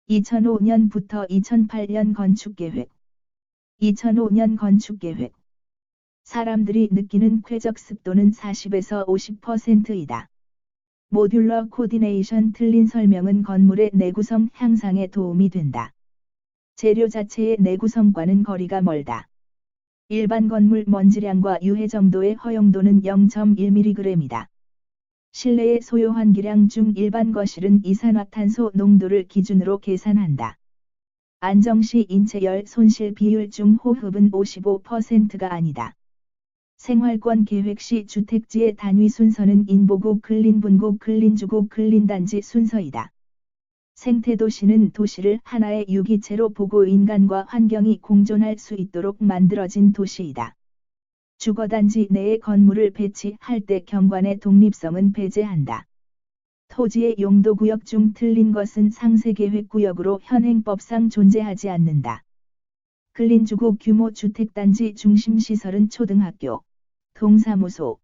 2005년부터 2008년 건축계획. 2005년 건축계획. 사람들이 느끼는 쾌적 습도는 40에서 50%이다. 모듈러 코디네이션 틀린 설명은 건물의 내구성 향상에 도움이 된다. 재료 자체의 내구성과는 거리가 멀다. 일반 건물 먼지량과 유해 정도의 허용도는 0.1mg이다. 실내의 소요 환기량 중 일반 거실은 이산화탄소 농도를 기준으로 계산한다. 안정시 인체 열 손실 비율 중 호흡은 55%가 아니다. 생활권 계획 시 주택지의 단위 순서는 인보구 근린분구 근린주구 근린단지 순서이다. 생태도시는 도시를 하나의 유기체로 보고 인간과 환경이 공존할 수 있도록 만들어진 도시이다. 주거단지 내에 건물을 배치할 때 경관의 독립성은 배제한다. 토지의 용도구역 중 틀린 것은 상세계획구역으로 현행법상 존재하지 않는다. 근린주구 규모 주택단지 중심시설은 초등학교, 동사무소,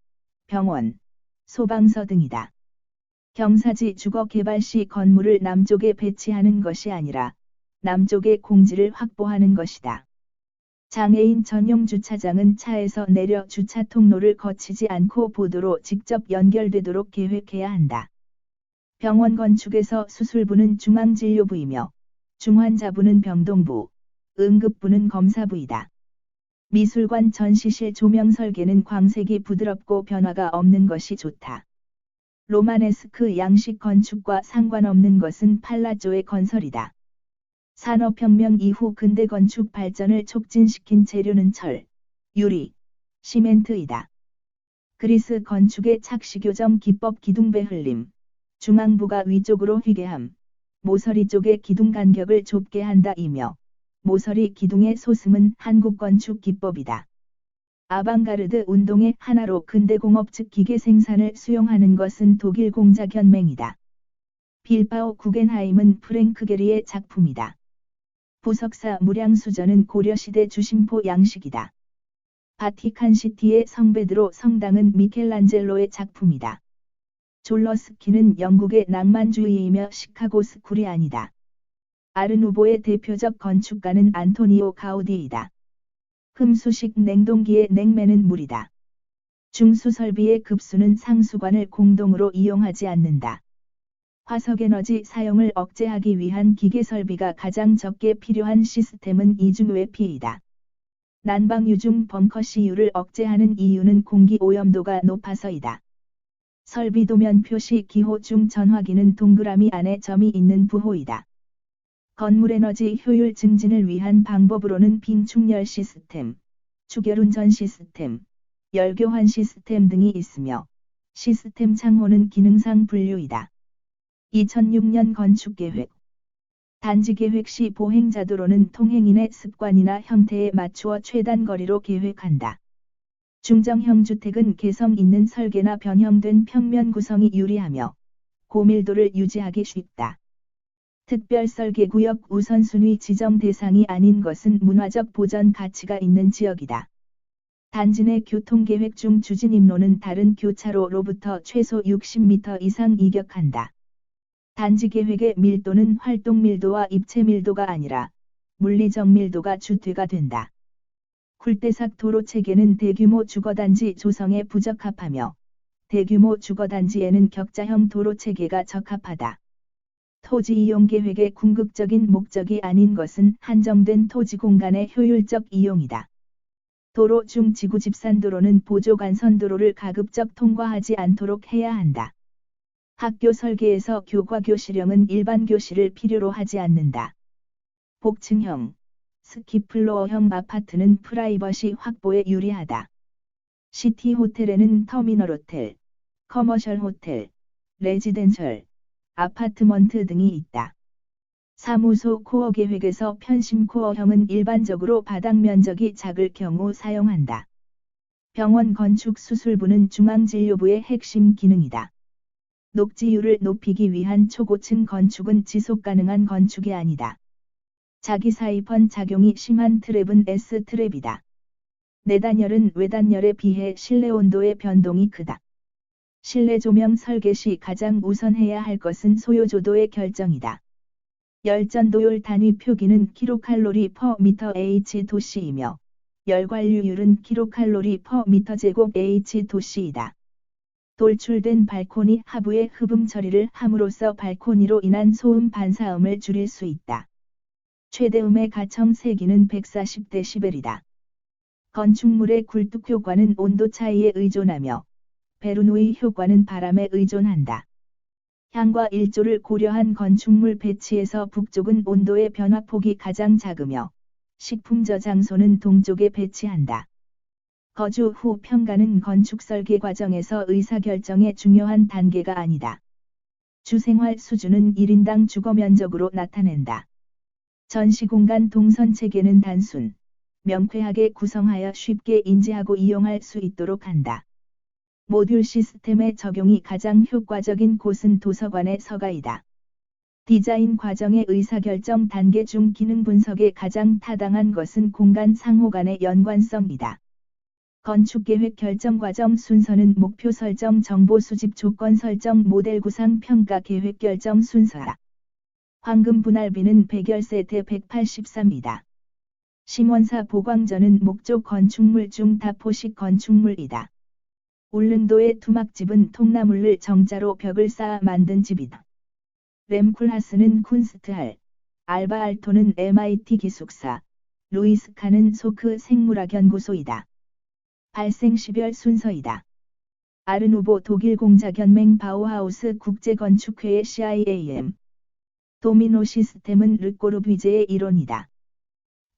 병원, 소방서 등이다. 경사지 주거 개발 시 건물을 남쪽에 배치하는 것이 아니라 남쪽에 공지를 확보하는 것이다. 장애인 전용 주차장은 차에서 내려 주차 통로를 거치지 않고 보도로 직접 연결되도록 계획해야 한다. 병원 건축에서 수술부는 중앙진료부이며 중환자부는 병동부, 응급부는 검사부이다. 미술관 전시실 조명 설계는 광색이 부드럽고 변화가 없는 것이 좋다. 로마네스크 양식 건축과 상관없는 것은 팔라조의 건설이다. 산업혁명 이후 근대 건축 발전을 촉진시킨 재료는 철, 유리, 시멘트이다. 그리스 건축의 착시교정 기법 기둥배 흘림, 중앙부가 위쪽으로 휘게함, 모서리 쪽의 기둥 간격을 좁게 한다이며 모서리 기둥의 소슴은 한국 건축 기법이다. 아방가르드 운동의 하나로 근대공업 즉 기계 생산을 수용하는 것은 독일 공자견맹이다. 빌바오 구겐하임은 프랭크 게리의 작품이다. 부석사 무량수전은 고려시대 주심포 양식이다. 바티칸시티의 성베드로 성당은 미켈란젤로의 작품이다. 졸러스키는 영국의 낭만주의이며 시카고 스쿨이 아니다. 아르누보의 대표적 건축가는 안토니오 가우디이다. 흠수식 냉동기의 냉매는 물이다. 중수설비의 급수는 상수관을 공동으로 이용하지 않는다. 화석에너지 사용을 억제하기 위한 기계설비가 가장 적게 필요한 시스템은 이중외피이다. 난방유중 벙커시유를 억제하는 이유는 공기 오염도가 높아서이다. 설비 도면 표시 기호 중 전화기는 동그라미 안에 점이 있는 부호이다. 건물에너지 효율 증진을 위한 방법으로는 빙충렬 시스템, 추결운전 시스템, 열교환 시스템 등이 있으며 시스템 창호는 기능상 분류이다. 2006년 건축계획. 단지계획 시 보행자도로는 통행인의 습관이나 형태에 맞추어 최단 거리로 계획한다. 중정형 주택은 개성 있는 설계나 변형된 평면 구성이 유리하며 고밀도를 유지하기 쉽다. 특별설계구역 우선순위 지정 대상이 아닌 것은 문화적 보전 가치가 있는 지역이다. 단지 내 교통계획 중 주진입로는 다른 교차로로부터 최소 60m 이상 이격한다. 단지 계획의 밀도는 활동 밀도와 입체 밀도가 아니라 물리적 밀도가 주체가 된다. 굴대삭 도로 체계는 대규모 주거단지 조성에 부적합하며 대규모 주거단지에는 격자형 도로 체계가 적합하다. 토지 이용 계획의 궁극적인 목적이 아닌 것은 한정된 토지 공간의 효율적 이용이다. 도로 중 지구 집산도로는 보조 간선도로를 가급적 통과하지 않도록 해야 한다. 학교 설계에서 교과 교실형은 일반 교실을 필요로 하지 않는다. 복층형, 스키플로어형 아파트는 프라이버시 확보에 유리하다. 시티 호텔에는 터미널 호텔, 커머셜 호텔, 레지덴셜, 아파트먼트 등이 있다. 사무소 코어 계획에서 편심 코어형은 일반적으로 바닥 면적이 작을 경우 사용한다. 병원 건축 수술부는 중앙진료부의 핵심 기능이다. 녹지율을 높이기 위한 초고층 건축은 지속가능한 건축이 아니다. 자기사이펀 작용이 심한 트랩은 S트랩이다. 내단열은 외단열에 비해 실내 온도의 변동이 크다. 실내 조명 설계 시 가장 우선해야 할 것은 소요조도의 결정이다. 열전도율 단위 표기는 킬로칼로리 퍼 미터 H 도시이며 열관류율은 킬로칼로리 퍼 미터 제곱 H 도시이다. 돌출된 발코니 하부의 흡음 처리를 함으로써 발코니로 인한 소음 반사음을 줄일 수 있다. 최대음의 가청 세기는 140dB이다. 건축물의 굴뚝 효과는 온도 차이에 의존하며 베르누이 효과는 바람에 의존한다. 향과 일조를 고려한 건축물 배치에서 북쪽은 온도의 변화폭이 가장 작으며 식품 저장소는 동쪽에 배치한다. 거주 후 평가는 건축 설계 과정에서 의사결정의 중요한 단계가 아니다. 주생활 수준은 1인당 주거 면적으로 나타낸다. 전시공간 동선 체계는 단순, 명쾌하게 구성하여 쉽게 인지하고 이용할 수 있도록 한다. 모듈 시스템의 적용이 가장 효과적인 곳은 도서관의 서가이다. 디자인 과정의 의사결정 단계 중 기능 분석에 가장 타당한 것은 공간 상호 간의 연관성이다. 건축계획 결정 과정 순서는 목표 설정, 정보 수집, 조건 설정, 모델 구상, 평가, 계획 결정 순서다. 황금 분할비는 100열세 대 183이다. 심원사 보광전은 목조 건축물 중 다포식 건축물이다. 울릉도의 투막집은 통나무를 정자로 벽을 쌓아 만든 집이다. 렘쿨하스는 쿤스트할, 알바 알토는 MIT 기숙사, 루이스 칸은 소크 생물학 연구소이다. 발생 시별 순서이다. 아르누보 독일 공자연맹 바우하우스 국제건축회의 CIAM. 도미노 시스템은 르꼬르뷔제의 이론이다.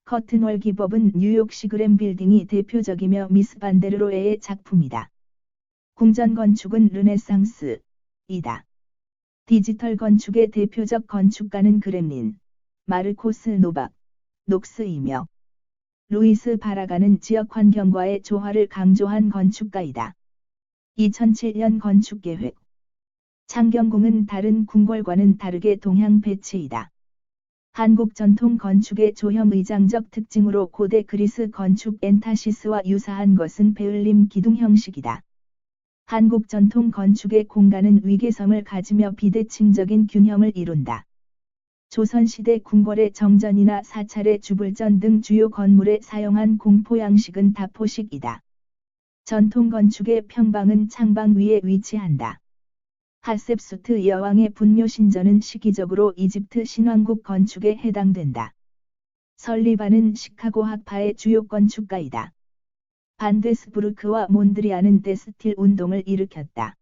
커튼월 기법은 뉴욕시 그램 빌딩이 대표적이며 미스 반데르로에의 작품이다. 궁전 건축은 르네상스이다. 디지털 건축의 대표적 건축가는 그렘린, 마르코스 노박, 녹스이며 루이스 바라가는 지역 환경과의 조화를 강조한 건축가이다. 2007년 건축계획. 창경궁은 다른 궁궐과는 다르게 동향 배치이다. 한국 전통 건축의 조형의장적 특징으로 고대 그리스 건축 엔타시스와 유사한 것은 베을림 기둥 형식이다. 한국 전통 건축의 공간은 위계성을 가지며 비대칭적인 균형을 이룬다. 조선시대 궁궐의 정전이나 사찰의 주불전 등 주요 건물에 사용한 공포 양식은 다포식이다. 전통 건축의 평방은 창방 위에 위치한다. 하셉수트 여왕의 분묘 신전은 시기적으로 이집트 신왕국 건축에 해당된다. 설리반은 시카고 학파의 주요 건축가이다. 반데스부르크와 몬드리안은 데스틸 운동을 일으켰다.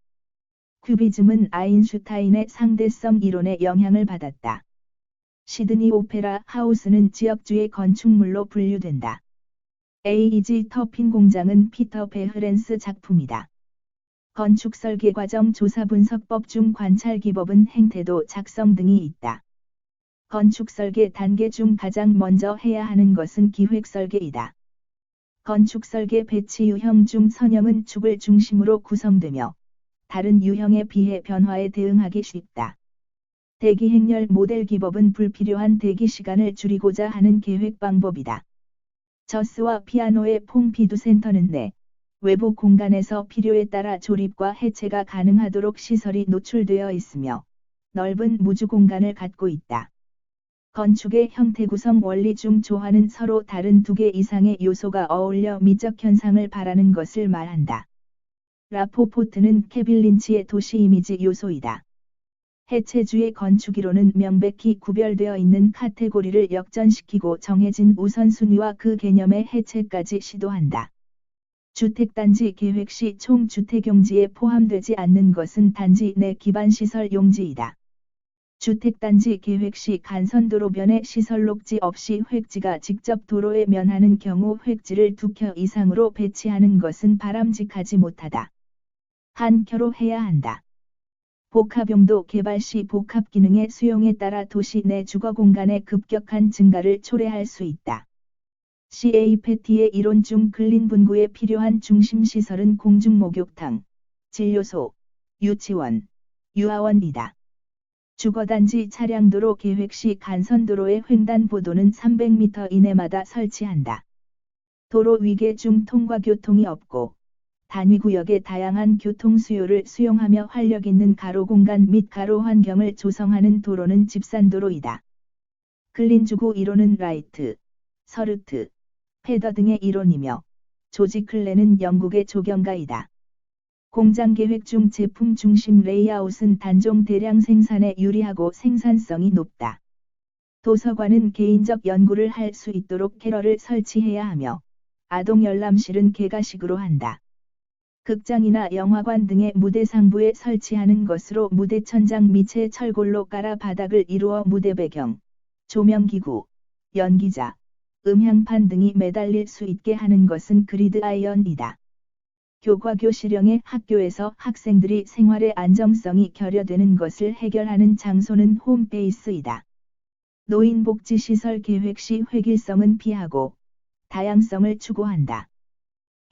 큐비즘은 아인슈타인의 상대성 이론에 영향을 받았다. 시드니 오페라 하우스는 지역주의 건축물로 분류된다. A.E.G. 터핀 공장은 피터 베흐렌스 작품이다. 건축 설계 과정 조사 분석법 중 관찰 기법은 행태도 작성 등이 있다. 건축 설계 단계 중 가장 먼저 해야 하는 것은 기획 설계이다. 건축 설계 배치 유형 중 선형은 축을 중심으로 구성되며 다른 유형에 비해 변화에 대응하기 쉽다. 대기 행렬 모델 기법은 불필요한 대기 시간을 줄이고자 하는 계획 방법이다. 저스와 피아노의 폼피두 센터는 내 외부 공간에서 필요에 따라 조립과 해체가 가능하도록 시설이 노출되어 있으며 넓은 무주 공간을 갖고 있다. 건축의 형태 구성 원리 중 조화는 서로 다른 두 개 이상의 요소가 어울려 미적 현상을 바라는 것을 말한다. 라포포트는 케빌 린치의 도시 이미지 요소이다. 해체주의 건축이론은 명백히 구별되어 있는 카테고리를 역전시키고 정해진 우선순위와 그 개념의 해체까지 시도한다. 주택단지 계획 시 총 주택용지에 포함되지 않는 것은 단지 내 기반시설 용지이다. 주택단지 계획 시 간선도로변에 시설 녹지 없이 획지가 직접 도로에 면하는 경우 획지를 2켜 이상으로 배치하는 것은 바람직하지 못하다. 한 켜로 해야 한다. 복합용도 개발 시 복합 기능의 수용에 따라 도시 내 주거 공간의 급격한 증가를 초래할 수 있다. CAPT의 이론 중 근린 분구에 필요한 중심 시설은 공중목욕탕, 진료소, 유치원, 유아원이다. 주거단지 차량도로 계획 시 간선도로의 횡단보도는 300m 이내마다 설치한다. 도로 위계 중 통과교통이 없고 단위구역의 다양한 교통 수요를 수용하며 활력 있는 가로 공간 및 가로 환경을 조성하는 도로는 집산도로이다. 클린주구 이론은 라이트, 서르트, 페더 등의 이론이며 조지 클레는 영국의 조경가이다. 공장 계획 중 제품 중심 레이아웃은 단종 대량 생산에 유리하고 생산성이 높다. 도서관은 개인적 연구를 할 수 있도록 캐럴을 설치해야 하며 아동 열람실은 개가식으로 한다. 극장이나 영화관 등의 무대 상부에 설치하는 것으로 무대 천장 밑에 철골로 깔아 바닥을 이루어 무대 배경, 조명기구, 연기자, 음향판 등이 매달릴 수 있게 하는 것은 그리드 아이언이다. 교과교실형의 학교에서 학생들이 생활의 안정성이 결여되는 것을 해결하는 장소는 홈베이스이다. 노인복지시설 계획 시 획일성은 피하고 다양성을 추구한다.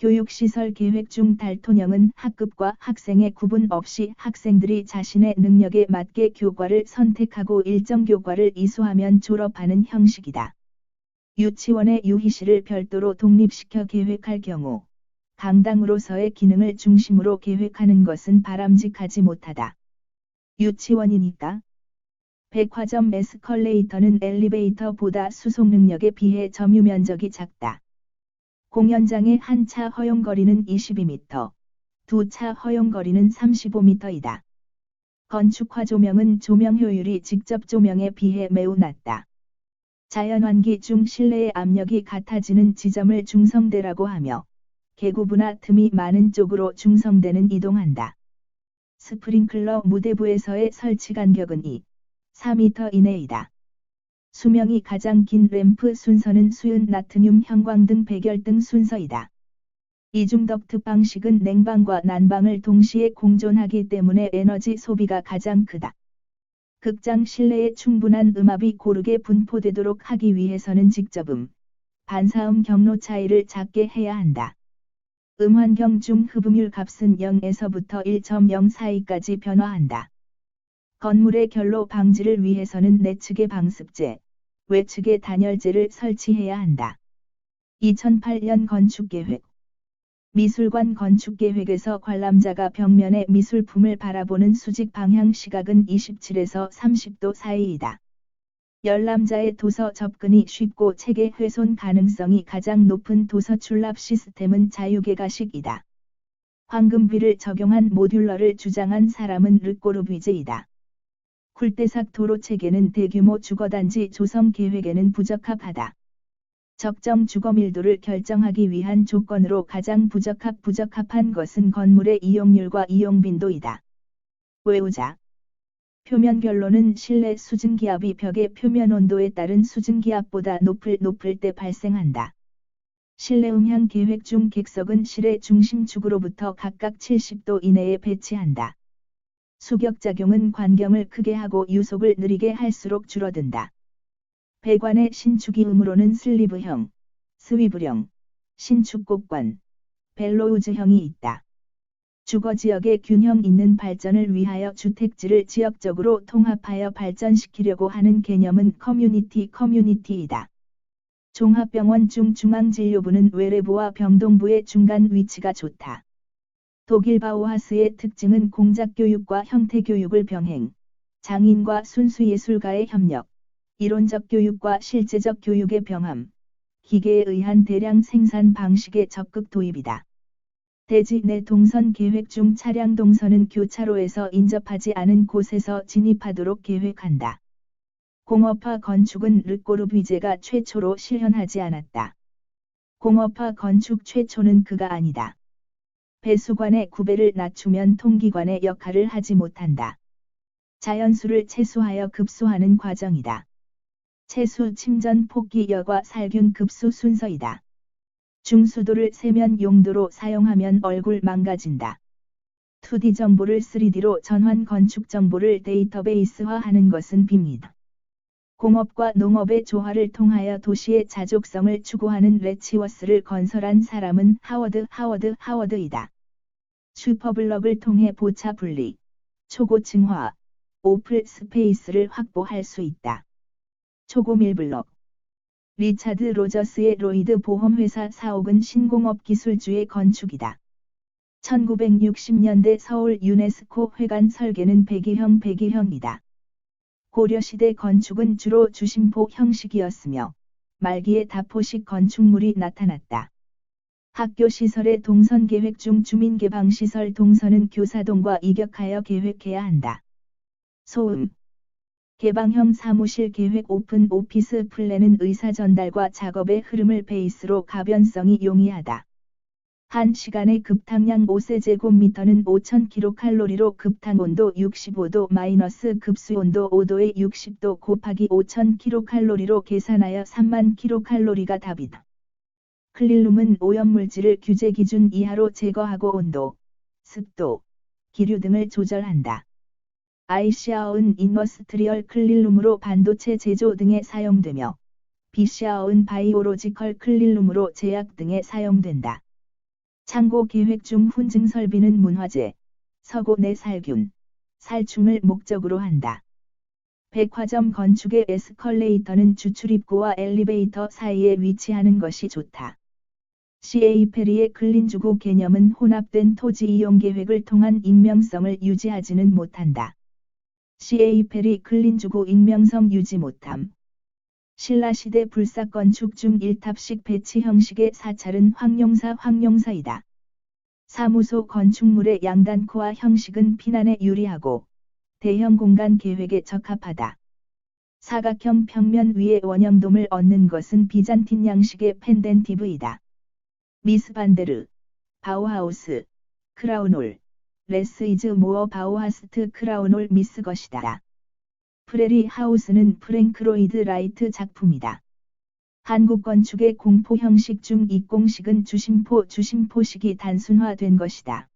교육시설 계획 중 달토형은 학급과 학생의 구분 없이 학생들이 자신의 능력에 맞게 교과를 선택하고 일정 교과를 이수하면 졸업하는 형식이다. 유치원의 유희실을 별도로 독립시켜 계획할 경우 강당으로서의 기능을 중심으로 계획하는 것은 바람직하지 못하다. 유치원이니까 백화점 에스컬레이터는 엘리베이터보다 수속 능력에 비해 점유 면적이 작다. 공연장의 한 차 허용거리는 22m, 두 차 허용거리는 35m이다. 건축화 조명은 조명 효율이 직접 조명에 비해 매우 낮다. 자연환기 중 실내의 압력이 같아지는 지점을 중성대라고 하며 계구부나 틈이 많은 쪽으로 중성대는 이동한다. 스프링클러 무대부에서의 설치 간격은 4m 이내이다. 수명이 가장 긴 램프 순서는 수은 나트륨 형광등 백열등 순서이다. 이중덕트 방식은 냉방과 난방을 동시에 공존하기 때문에 에너지 소비가 가장 크다. 극장 실내에 충분한 음압이 고르게 분포되도록 하기 위해서는 직접 반사음 경로 차이를 작게 해야 한다. 음환경 중 흡음율 값은 0에서부터 1.0 사이까지 변화한다. 건물의 결로 방지를 위해서는 내측에 방습제, 외측에 단열재를 설치해야 한다. 2008년 건축계획 미술관 건축계획에서 관람자가 벽면에 미술품을 바라보는 수직 방향 시각은 27에서 30도 사이이다. 열람자의 도서 접근이 쉽고 책의 훼손 가능성이 가장 높은 도서 출납 시스템은 자유개가식이다. 황금비를 적용한 모듈러를 주장한 사람은 르꼬르비제이다. 쿨대삭 도로 체계는 대규모 주거단지 조성 계획에는 부적합하다. 적정 주거 밀도를 결정하기 위한 조건으로 가장 부적합한 것은 건물의 이용률과 이용빈도이다. 외우자. 표면 결로는 실내 수증기압이 벽의 표면 온도에 따른 수증기압보다 높을 때 발생한다. 실내 음향 계획 중 객석은 실의 중심축으로부터 각각 70도 이내에 배치한다. 수격작용은 관경을 크게 하고 유속을 느리게 할수록 줄어든다. 배관의 신축이음으로는 슬리브형, 스위브형, 신축곡관, 벨로우즈형이 있다. 주거지역의 균형 있는 발전을 위하여 주택지를 지역적으로 통합하여 발전시키려고 하는 개념은 커뮤니티이다. 종합병원 중 중앙진료부는 외래부와 병동부의 중간 위치가 좋다. 독일 바우하스의 특징은 공작교육과 형태교육을 병행, 장인과 순수예술가의 협력, 이론적 교육과 실제적 교육의 병함, 기계에 의한 대량 생산 방식의 적극 도입이다. 대지 내 동선 계획 중 차량 동선은 교차로에서 인접하지 않은 곳에서 진입하도록 계획한다. 공업화 건축은 르꼬르비제가 최초로 실현하지 않았다. 공업화 건축 최초는 그가 아니다. 배수관의 구배를 낮추면 통기관의 역할을 하지 못한다. 자연수를 채수하여 급수하는 과정이다. 채수 침전 폭기 여과 살균 급수 순서이다. 중수도를 세면 용도로 사용하면 얼굴 망가진다. 2D 정보를 3D로 전환 건축 정보를 데이터베이스화하는 것은 빕니다. 공업과 농업의 조화를 통하여 도시의 자족성을 추구하는 레치워스를 건설한 사람은 하워드이다. 슈퍼블럭을 통해 보차 분리, 초고층화, 오플 스페이스를 확보할 수 있다. 초고밀블럭 리차드 로저스의 로이드 보험회사 사옥은 신공업 기술주의 건축이다. 1960년대 서울 유네스코 회관 설계는 배기형이다. 고려시대 건축은 주로 주심포 형식이었으며 말기에 다포식 건축물이 나타났다. 학교 시설의 동선 계획 중 주민개방시설 동선은 교사동과 이격하여 계획해야 한다. 소음. 개방형 사무실 계획 오픈 오피스 플랜은 의사 전달과 작업의 흐름을 베이스로 가변성이 용이하다. 한 시간의 급탕량 5세제곱미터는 5000kcal로 급탕 온도 65도 마이너스 급수 온도 5도에 60도 곱하기 5000kcal로 계산하여 30,000kcal가 답이다. 클린룸은 오염물질을 규제 기준 이하로 제거하고 온도, 습도, 기류 등을 조절한다. 아이샤어은 인더스트리얼 클린룸으로 반도체 제조 등에 사용되며 비샤어은 바이오로지컬 클린룸으로 제약 등에 사용된다. 창고 계획 중 훈증 설비는 문화재, 서고 내 살균, 살충을 목적으로 한다. 백화점 건축의 에스컬레이터는 주출입구와 엘리베이터 사이에 위치하는 것이 좋다. CA 페리의 클린주구 개념은 혼합된 토지 이용 계획을 통한 익명성을 유지하지는 못한다. CA 페리 클린주구 익명성 유지 못함. 신라시대 불사건축 중 1탑식 배치 형식의 사찰은 황룡사이다. 사무소 건축물의 양단코아 형식은 피난에 유리하고 대형 공간 계획에 적합하다. 사각형 평면 위에 원형돔을 얻는 것은 비잔틴 양식의 펜덴티브이다. 미스반데르, 바우하우스, 크라운홀, 레스 이즈 모어 바우하스트 크라운홀 미스 것이다. 프레리 하우스는 프랭크 로이드 라이트 작품이다. 한국 건축의 공포 형식 중 이공식은 주심포식이 단순화된 것이다.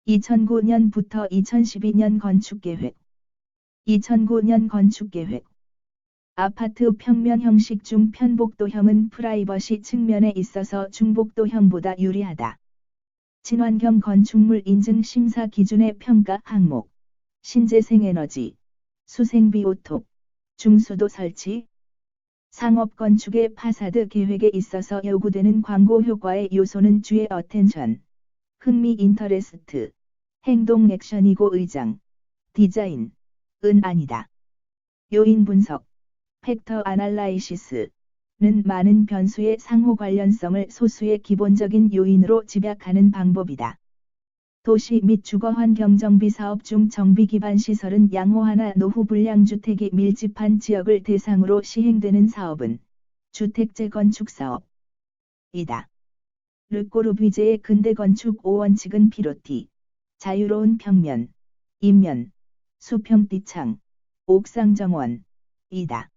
2009년부터 2012년 건축계획 2009년 건축계획 아파트 평면 형식 중 편복도형은 프라이버시 측면에 있어서 중복도형보다 유리하다. 친환경 건축물 인증 심사 기준의 평가 항목 신재생에너지 수생비오톱, 중수도 설치, 상업건축의 파사드 계획에 있어서 요구되는 광고 효과의 요소는 주의 어텐션, 흥미 인터레스트, 행동 액션이고 의장, 디자인, 은 아니다. 요인 분석, 팩터 아날라이시스는 많은 변수의 상호 관련성을 소수의 기본적인 요인으로 집약하는 방법이다. 도시 및 주거환경 정비 사업 중 정비 기반 시설은 양호하나 노후 불량 주택이 밀집한 지역을 대상으로 시행되는 사업은 주택 재건축 사업이다. 르꼬르비제의 근대 건축 5원칙은 비롯히 자유로운 평면, 인면, 수평띠창, 옥상 정원이다.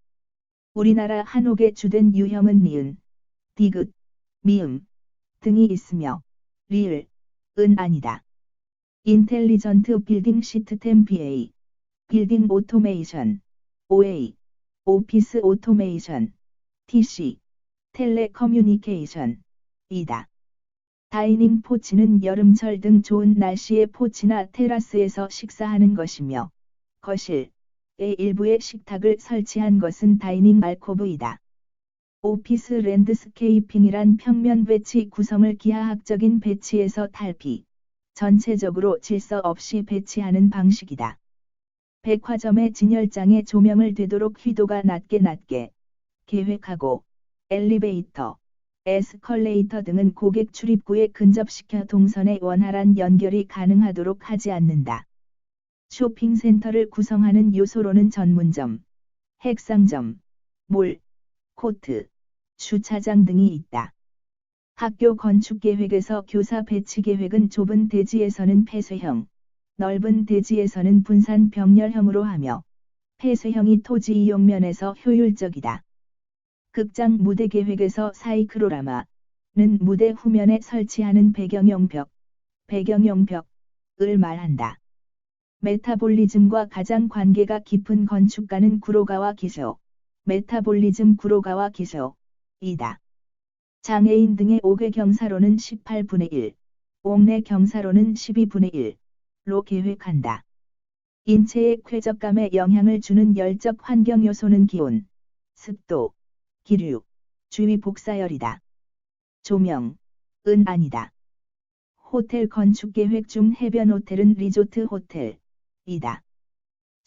우리나라 한옥의 주된 유형은 니은, 디귿, 미음 등이 있으며 리을, 은 아니다. 인텔리전트 빌딩 시스템 BA, 빌딩 오토메이션, OA, 오피스 오토메이션, TC, 텔레커뮤니케이션, 이다. 다이닝 포치는 여름철 등 좋은 날씨의 포치나 테라스에서 식사하는 것이며, 거실의 일부에 식탁을 설치한 것은 다이닝 알코브이다. 오피스 랜드스케이핑이란 평면 배치 구성을 기하학적인 배치에서 탈피, 전체적으로 질서 없이 배치하는 방식이다. 백화점의 진열장에 조명을 되도록 휘도가 낮게 계획하고 엘리베이터, 에스컬레이터 등은 고객 출입구에 근접시켜 동선의 원활한 연결이 가능하도록 하지 않는다. 쇼핑센터를 구성하는 요소로는 전문점, 핵상점, 몰, 코트, 주차장 등이 있다. 학교 건축 계획에서 교사 배치 계획은 좁은 대지에서는 폐쇄형, 넓은 대지에서는 분산 병렬형으로 하며, 폐쇄형이 토지 이용 면에서 효율적이다. 극장 무대 계획에서 사이클로라마는 무대 후면에 설치하는 배경용 벽을 말한다. 메타볼리즘과 가장 관계가 깊은 건축가는 구로가와 기쇼, 메타볼리즘 구로가와 기쇼이다. 장애인 등의 5개 경사로는 18분의 1, 옥내 경사로는 12분의 1로 계획한다. 인체의 쾌적감에 영향을 주는 열적 환경 요소는 기온, 습도, 기류, 주위 복사열이다. 조명, 은 아니다. 호텔 건축 계획 중 해변 호텔은 리조트 호텔이다.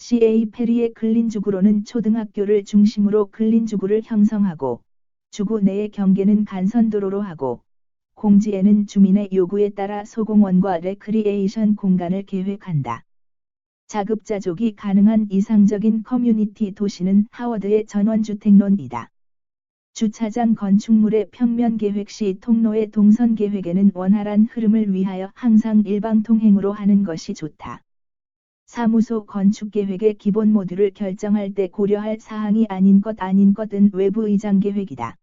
CA 페리의 근린주구로는 초등학교를 중심으로 근린주구를 형성하고 주구 내의 경계는 간선도로로 하고 공지에는 주민의 요구에 따라 소공원과 레크리에이션 공간을 계획한다. 자급자족이 가능한 이상적인 커뮤니티 도시는 하워드의 전원주택론이다. 주차장 건축물의 평면 계획 시 통로의 동선 계획에는 원활한 흐름을 위하여 항상 일방통행으로 하는 것이 좋다. 사무소 건축 계획의 기본 모듈을 결정할 때 고려할 사항이 아닌 것은 외부 의장 계획이다.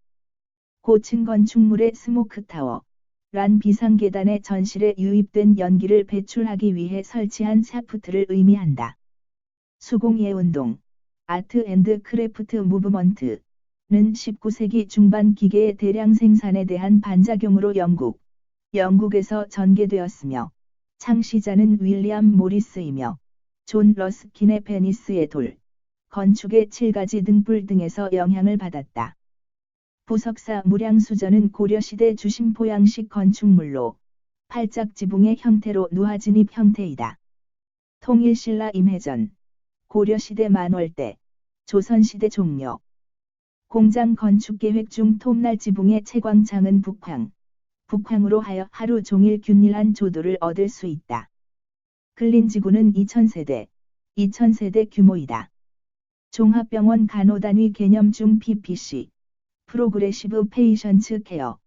고층 건축물의 스모크타워, 란 비상계단의 전실에 유입된 연기를 배출하기 위해 설치한 샤프트를 의미한다. 수공예운동, 아트 앤드 크래프트 무브먼트, 는 19세기 중반 기계의 대량 생산에 대한 반작용으로 영국에서 전개되었으며, 창시자는 윌리엄 모리스이며, 존 러스킨의 베니스의 돌, 건축의 7가지 등불 등에서 영향을 받았다. 부석사 무량수전은 고려시대 주심포양식 건축물로, 팔짝 지붕의 형태로 누화진입 형태이다. 통일신라 임해전, 고려시대 만월대, 조선시대 종료. 공장 건축 계획 중 톱날 지붕의 채광창은 북향으로 하여 하루 종일 균일한 조도를 얻을 수 있다. 근린지구는 2000세대 규모이다. 종합병원 간호단위 개념 중 PPC, 프로그레시브 페이션츠 케어,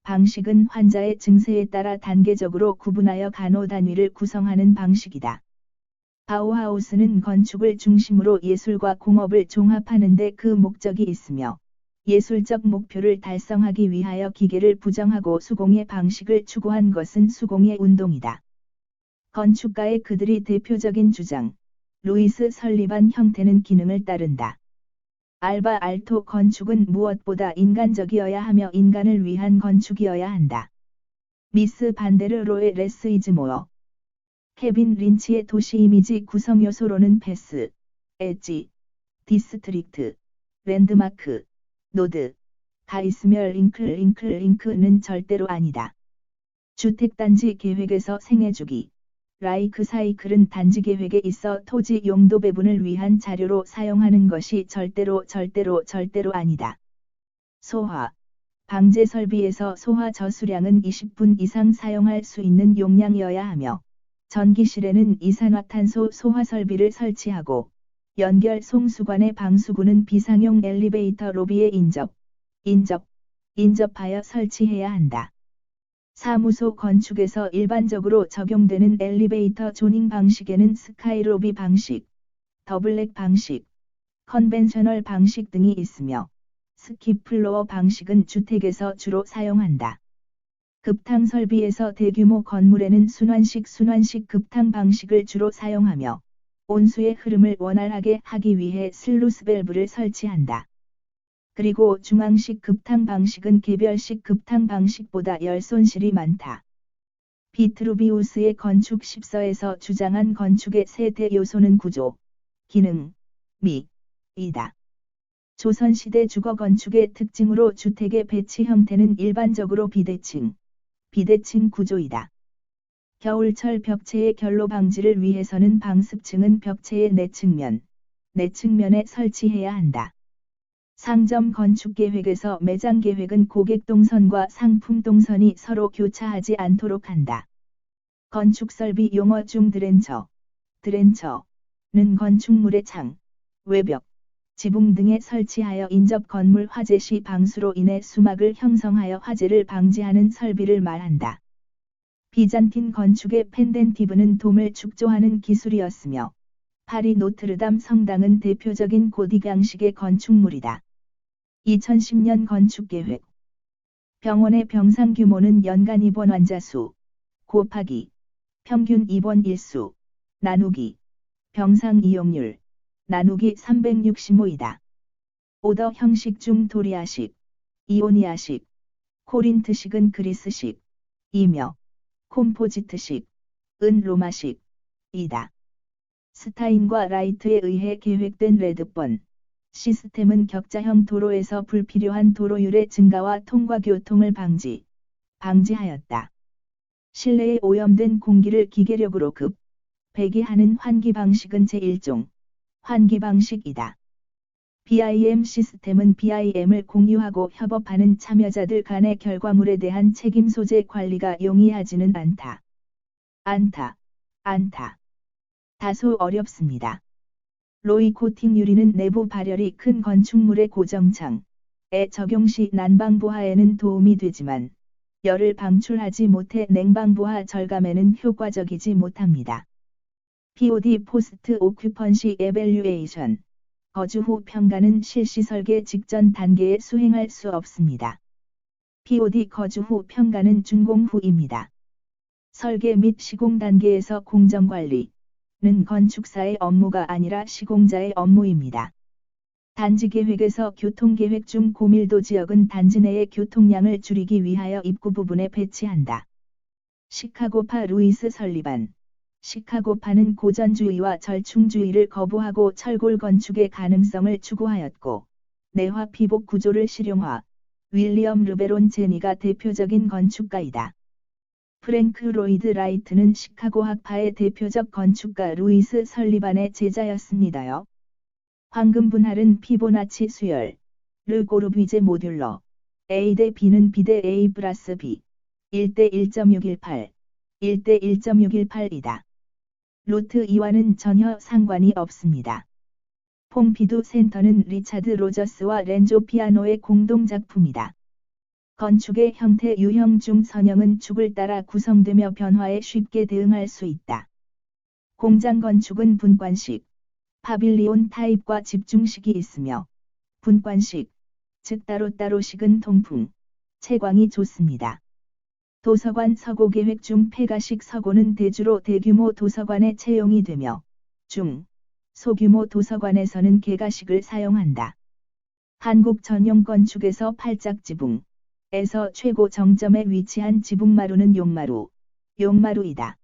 방식은 환자의 증세에 따라 단계적으로 구분하여 간호단위를 구성하는 방식이다. 바우하우스는 건축을 중심으로 예술과 공업을 종합하는 데 그 목적이 있으며, 예술적 목표를 달성하기 위하여 기계를 부정하고 수공예 방식을 추구한 것은 수공예 운동이다. 건축가의 그들이 대표적인 주장, 루이스 설리반 형태는 기능을 따른다. 알바 알토 건축은 무엇보다 인간적이어야 하며 인간을 위한 건축이어야 한다. 미스 반데르로의 레스 이즈 모어. 케빈 린치의 도시 이미지 구성 요소로는 패스, 엣지, 디스트릭트, 랜드마크, 노드, 가 있으며 링크는 절대로 아니다. 주택단지 계획에서 생애주기, 라이크 사이클은 단지 계획에 있어 토지 용도 배분을 위한 자료로 사용하는 것이 절대로 아니다. 소화, 방제 설비에서 소화 저수량은 20분 이상 사용할 수 있는 용량이어야 하며, 전기실에는 이산화탄소 소화 설비를 설치하고, 연결 송수관의 방수구는 비상용 엘리베이터 로비에 인접하여 설치해야 한다. 사무소 건축에서 일반적으로 적용되는 엘리베이터 조닝 방식에는 스카이로비 방식, 더블랙 방식, 컨벤셔널 방식 등이 있으며, 스키플로어 방식은 주택에서 주로 사용한다. 급탕 설비에서 대규모 건물에는 순환식 급탕 방식을 주로 사용하며, 온수의 흐름을 원활하게 하기 위해 슬루스 밸브를 설치한다. 그리고 중앙식 급탕 방식은 개별식 급탕 방식보다 열 손실이 많다. 비트루비우스의 건축 10서에서 주장한 건축의 세 대 요소는 구조, 기능, 미이다. 조선시대 주거 건축의 특징으로 주택의 배치 형태는 일반적으로 비대칭 구조이다. 겨울철 벽체의 결로 방지를 위해서는 방습층은 벽체의 내측면에 설치해야 한다. 상점 건축 계획에서 매장 계획은 고객 동선과 상품 동선이 서로 교차하지 않도록 한다. 건축 설비 용어 중 드렌처는 건축물의 창, 외벽, 지붕 등에 설치하여 인접 건물 화재 시 방수로 인해 수막을 형성하여 화재를 방지하는 설비를 말한다. 비잔틴 건축의 펜덴티브는 돔을 축조하는 기술이었으며, 파리 노트르담 성당은 대표적인 고딕 양식의 건축물이다. 2010년 건축계획. 병원의 병상 규모는 연간 입원 환자 수 곱하기 평균 입원 일수 나누기 병상 이용률 나누기 365이다. 오더 형식 중 도리아식, 이오니아식, 코린트식은 그리스식, 이며 콤포지트식, 은 로마식이다. 스타인과 라이트에 의해 계획된 레드번 시스템은 격자형 도로에서 불필요한 도로율의 증가와 통과 교통을 방지하였다. 실내에 오염된 공기를 기계력으로 배기하는 환기 방식은 제1종, 환기 방식이다. BIM 시스템은 BIM을 공유하고 협업하는 참여자들 간의 결과물에 대한 책임 소재 관리가 용이하지는 않다. 다소 어렵습니다. 로이 코팅 유리는 내부 발열이 큰 건축물의 고정창에 적용 시 난방 부하에는 도움이 되지만 열을 방출하지 못해 냉방 부하 절감에는 효과적이지 못합니다. POD 포스트 오큐펀시 에밸류에이션 거주 후 평가는 실시 설계 직전 단계에 수행할 수 없습니다. POD 거주 후 평가는 준공 후입니다. 설계 및 시공 단계에서 공정관리는 건축사의 업무가 아니라 시공자의 업무입니다. 단지 계획에서 교통계획 중 고밀도 지역은 단지 내의 교통량을 줄이기 위하여 입구 부분에 배치한다. 시카고파 루이스 설리반 시카고파는 고전주의와 절충주의를 거부하고 철골 건축의 가능성을 추구하였고, 내화 피복 구조를 실용화, 윌리엄 르베론 제니가 대표적인 건축가이다. 프랭크 로이드 라이트는 시카고 학파의 대표적 건축가 루이스 설리반의 제자였습니다요. 황금 분할은 피보나치 수열, 르 고르비제 모듈러, A 대 B는 B 대 A 플러스 B, 1대 1.618, 1대 1.618이다. 루트 2와는 전혀 상관이 없습니다. 폼피두 센터는 리차드 로저스와 렌조 피아노의 공동작품이다. 건축의 형태 유형 중 선형은 축을 따라 구성되며 변화에 쉽게 대응할 수 있다. 공장 건축은 분관식, 파빌리온 타입과 집중식이 있으며, 분관식, 즉 따로따로식은 통풍, 채광이 좋습니다. 도서관 서고 계획 중 폐가식 서고는 대주로 대규모 도서관에 채용이 되며, 소규모 도서관에서는 개가식을 사용한다. 한국 전용 건축에서 팔짝 지붕에서 최고 정점에 위치한 지붕마루는 용마루이다.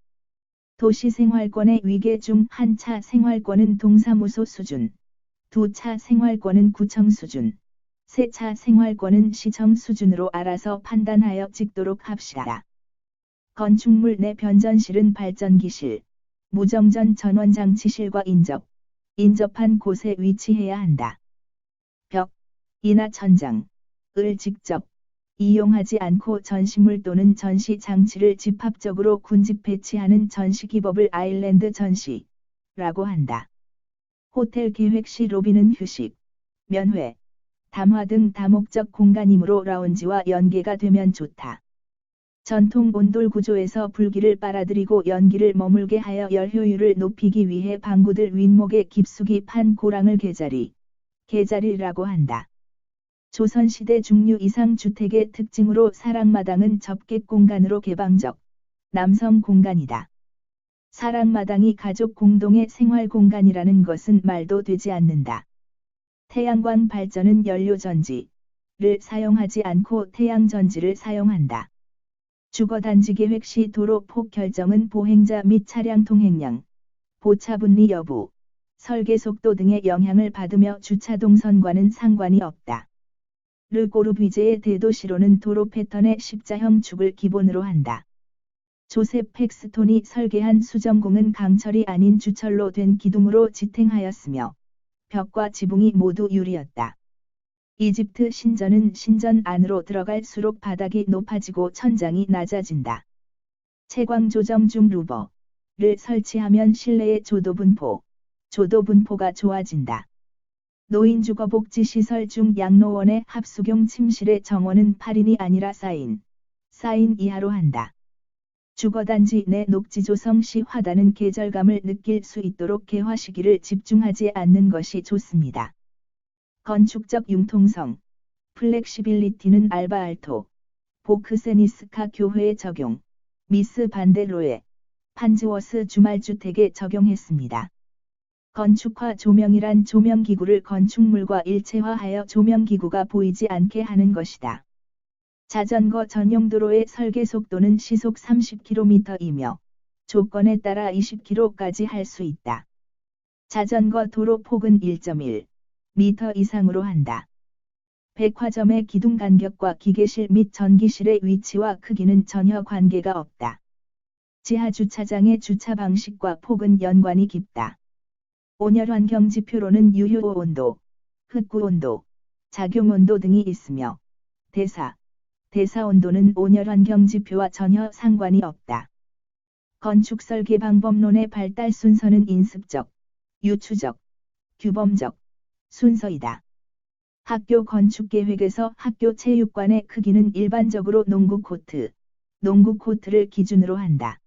도시 생활권의 위계 중 한 차 생활권은 동사무소 수준, 두 차 생활권은 구청 수준, 세 차 생활권은 시청 수준으로 알아서 판단하여 짓도록 합시다. 건축물 내 변전실은 발전기실, 무정전 전원장치실과 인접한 곳에 위치해야 한다. 벽이나 천장을 직접 이용하지 않고 전시물 또는 전시 장치를 집합적으로 군집 배치하는 전시기법을 아일랜드 전시라고 한다. 호텔 계획 시 로비는 휴식, 면회, 담화 등 다목적 공간이므로 라운지와 연계가 되면 좋다. 전통 온돌 구조에서 불길을 빨아들이고 연기를 머물게 하여 열 효율을 높이기 위해 방구들 윗목에 깊숙이 판 고랑을 개자리라고 한다. 조선시대 중류 이상 주택의 특징으로 사랑마당은 접객 공간으로 개방적, 남성 공간이다. 사랑마당이 가족 공동의 생활 공간이라는 것은 말도 되지 않는다. 태양광 발전은 연료전지를 사용하지 않고 태양전지를 사용한다. 주거단지 계획 시 도로 폭 결정은 보행자 및 차량 통행량, 보차 분리 여부, 설계 속도 등의 영향을 받으며 주차 동선과는 상관이 없다. 르 고르비제의 대도시로는 도로 패턴의 십자형 축을 기본으로 한다. 조셉 팩스톤이 설계한 수정공은 강철이 아닌 주철로 된 기둥으로 지탱하였으며 벽과 지붕이 모두 유리였다. 이집트 신전은 신전 안으로 들어갈수록 바닥이 높아지고 천장이 낮아진다. 채광 조정 중 루버를 설치하면 실내의 조도분포가 좋아진다. 노인주거복지시설 중 양로원의 합수경 침실의 정원은 8인이 아니라 4인 이하로 한다. 주거단지 내 녹지 조성 시 화단은 계절감을 느낄 수 있도록 개화 시기를 집중하지 않는 것이 좋습니다. 건축적 융통성, 플렉시빌리티는 알바 알토, 보크세니스카 교회에 적용, 미스 반데로에, 판즈워스 주말주택에 적용했습니다. 건축화 조명이란 조명기구를 건축물과 일체화하여 조명기구가 보이지 않게 하는 것이다. 자전거 전용 도로의 설계 속도는 시속 30km이며 조건에 따라 20km까지 할 수 있다. 자전거 도로 폭은 1.1m 이상으로 한다. 백화점의 기둥 간격과 기계실 및 전기실의 위치와 크기는 전혀 관계가 없다. 지하 주차장의 주차 방식과 폭은 연관이 깊다. 온열환경 지표로는 유효온도, 흡구온도, 작용온도 등이 있으며 대사온도는 온열환경 지표와 전혀 상관이 없다. 건축 설계 방법론의 발달 순서는 인습적, 유추적, 규범적 순서이다. 학교 건축 계획에서 학교 체육관의 크기는 일반적으로 농구 코트를 기준으로 한다.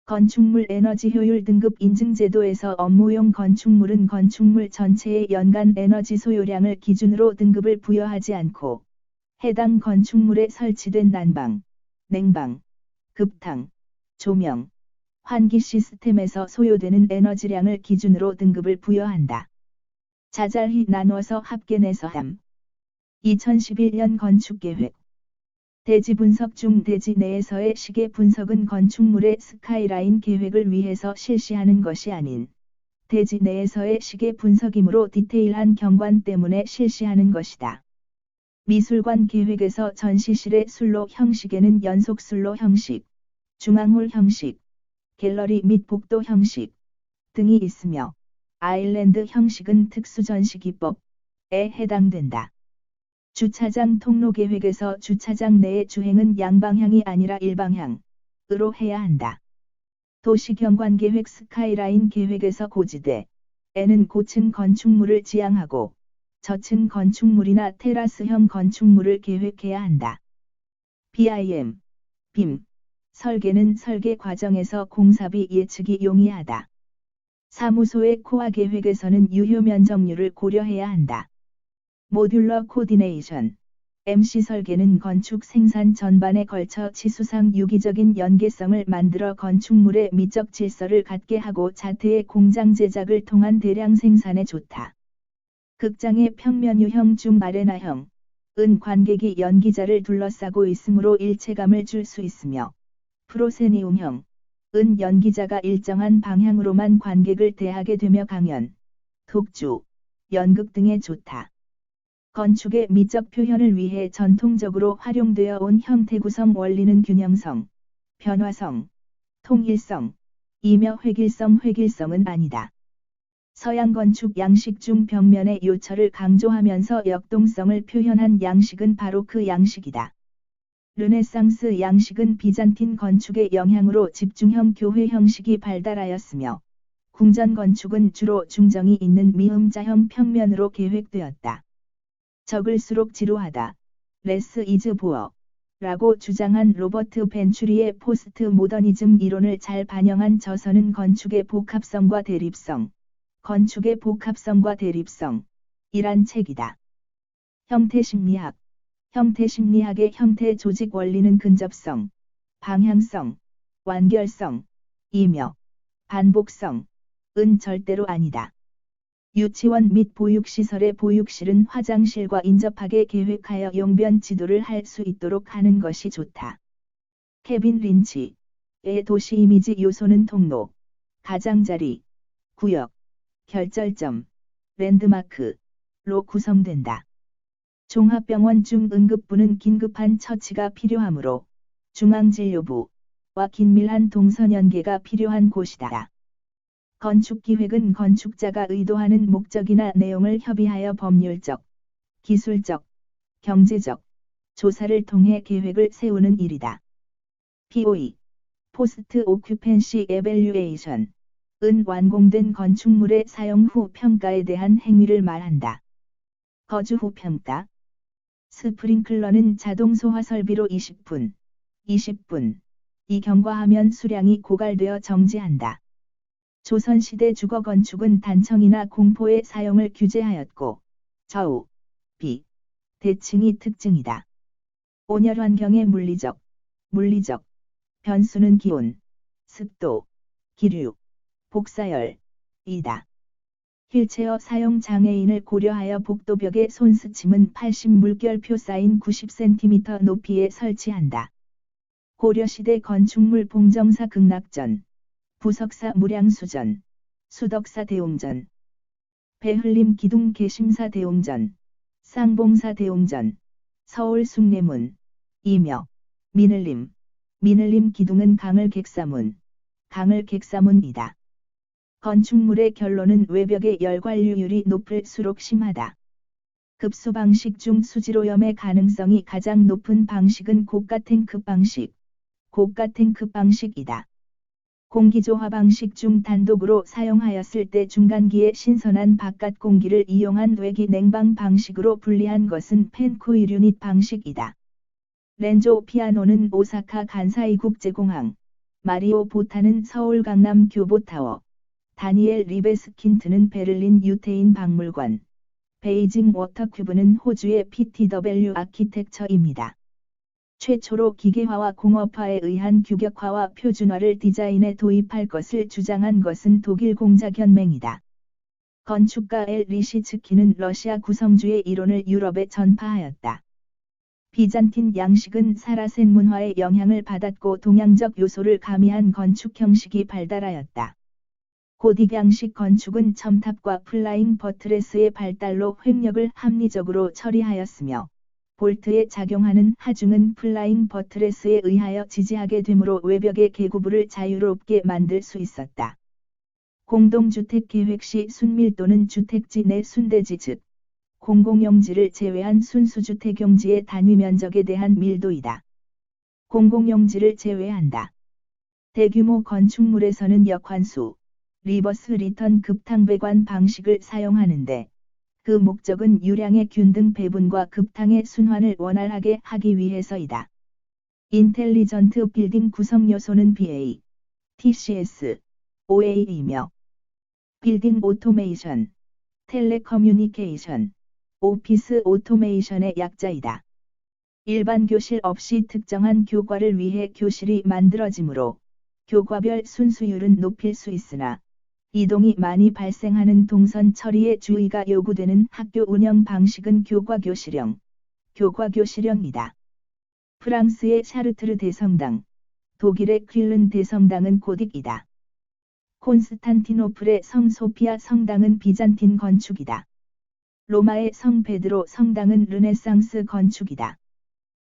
건축물 에너지 효율 등급 인증 제도에서 업무용 건축물은 건축물 전체의 연간 에너지 소요량을 기준으로 등급을 부여하지 않고 해당 건축물에 설치된 난방, 냉방, 급탕, 조명, 환기 시스템에서 소요되는 에너지량을 기준으로 등급을 부여한다. 자잘히 나누어서 합계 내서 2011년 건축계획 대지 분석 중 대지 내에서의 시계 분석은 건축물의 스카이라인 계획을 위해서 실시하는 것이 아닌 대지 내에서의 시계 분석이므로 디테일한 경관 때문에 실시하는 것이다. 미술관 계획에서 전시실의 술로 형식에는 연속술로 형식, 중앙홀 형식, 갤러리 및 복도 형식 등이 있으며 아일랜드 형식은 특수전시기법에 해당된다. 주차장 통로 계획에서 주차장 내의 주행은 양방향이 아니라 일방향으로 해야 한다. 도시경관계획 스카이라인 계획에서 고지대에는 고층 건축물을 지향하고 저층 건축물이나 테라스형 건축물을 계획해야 한다. BIM 설계는 설계 과정에서 공사비 예측이 용이하다. 사무소의 코어 계획에서는 유효 면적률을 고려해야 한다. 모듈러 코디네이션 MC 설계는 건축 생산 전반에 걸쳐 치수상 유기적인 연계성을 만들어 건축물의 미적 질서를 갖게 하고 자태의 공장 제작을 통한 대량 생산에 좋다. 극장의 평면 유형 중 아레나형은 관객이 연기자를 둘러싸고 있으므로 일체감을 줄 수 있으며 프로세니움형은 연기자가 일정한 방향으로만 관객을 대하게 되며 강연, 독주, 연극 등에 좋다. 건축의 미적 표현을 위해 전통적으로 활용되어 온 형태 구성 원리는 균형성, 변화성, 통일성, 이며 획일성은 아니다. 서양 건축 양식 중 벽면의 요철을 강조하면서 역동성을 표현한 양식은 바로크 양식이다. 르네상스 양식은 비잔틴 건축의 영향으로 집중형 교회 형식이 발달하였으며 궁전 건축은 주로 중정이 있는 미음자형 평면으로 계획되었다. 적을수록 지루하다. 레스 이즈 보어 라고 주장한 로버트 벤추리의 포스트 모더니즘 이론을 잘 반영한 저서는 건축의 복합성과 대립성 이란 책이다. 형태심리학 형태심리학의 형태 조직 원리는 근접성, 방향성, 완결성이며 반복성은 절대로 아니다. 유치원 및 보육시설의 보육실은 화장실과 인접하게 계획하여 용변 지도를 할 수 있도록 하는 것이 좋다. 케빈 린치의 도시 이미지 요소는 통로, 가장자리, 구역, 결절점, 랜드마크로 구성된다. 종합병원 중 응급부는 긴급한 처치가 필요하므로 중앙진료부와 긴밀한 동선 연계가 필요한 곳이다. 건축기획은 건축자가 의도하는 목적이나 내용을 협의하여 법률적, 기술적, 경제적 조사를 통해 계획을 세우는 일이다. POE, Post Occupancy Evaluation 은 완공된 건축물의 사용 후 평가에 대한 행위를 말한다. 거주 후 평가. 스프링클러는 자동 소화 설비로 20분 이 경과하면 수량이 고갈되어 정지한다. 조선시대 주거 건축은 단청이나 공포의 사용을 규제하였고, 저우, 비, 대칭이 특징이다. 온열 환경의 물리적 변수는 기온, 습도, 기류, 복사열이다. 휠체어 사용 장애인을 고려하여 복도벽에 손스침은 80 물결표 쌓인 90cm 높이에 설치한다. 고려시대 건축물 봉정사 극락전, 부석사 무량수전, 수덕사 대웅전, 배흘림 기둥 개심사 대웅전, 쌍봉사 대웅전, 서울 숭례문, 이며 미늘림 기둥은 강을 객사문이다. 건축물의 결론은 외벽의 열관류율이 높을수록 심하다. 급소 방식 중 수질오염의 가능성이 가장 높은 방식은 고가 탱크 방식, 고가 탱크 방식이다. 공기조화 방식 중 단독으로 사용하였을 때 중간기에 신선한 바깥 공기를 이용한 외기 냉방 방식으로 분리한 것은 펜코일 유닛 방식이다. 렌조 피아노는 오사카 간사이 국제공항, 마리오 보타는 서울 강남 교보타워, 다니엘 리베스킨트는 베를린 유태인 박물관, 베이징 워터큐브는 호주의 PTW 아키텍처입니다. 최초로 기계화와 공업화에 의한 규격화와 표준화를 디자인에 도입할 것을 주장한 것은 독일 공작연맹이다. 건축가 엘 리시츠키는 러시아 구성주의 이론을 유럽에 전파하였다. 비잔틴 양식은 사라센 문화의 영향을 받았고 동양적 요소를 가미한 건축 형식이 발달하였다. 고딕 양식 건축은 첨탑과 플라잉 버트레스의 발달로 횡력을 합리적으로 처리하였으며 볼트에 작용하는 하중은 플라잉 버트레스에 의하여 지지하게 되므로 외벽의 계구부를 자유롭게 만들 수 있었다. 공동주택 계획 시 순밀도는 주택지 내 순대지 즉 공공용지를 제외한 순수주택용지의 단위 면적에 대한 밀도이다. 공공용지를 제외한다. 대규모 건축물에서는 역환수, 리버스 리턴 급탕배관 방식을 사용하는데 그 목적은 유량의 균등 배분과 급탕의 순환을 원활하게 하기 위해서이다. 인텔리전트 빌딩 구성 요소는 BA, TCS, OA이며 빌딩 오토메이션, 텔레커뮤니케이션, 오피스 오토메이션의 약자이다. 일반 교실 없이 특정한 교과를 위해 교실이 만들어지므로 교과별 순수율은 높일 수 있으나 이동이 많이 발생하는 동선 처리에 주의가 요구되는 학교 운영 방식은 교과교실형, 교과교실형이다. 프랑스의 샤르트르 대성당, 독일의 퀼른 대성당은 고딕이다. 콘스탄티노플의 성 소피아 성당은 비잔틴 건축이다. 로마의 성 베드로 성당은 르네상스 건축이다.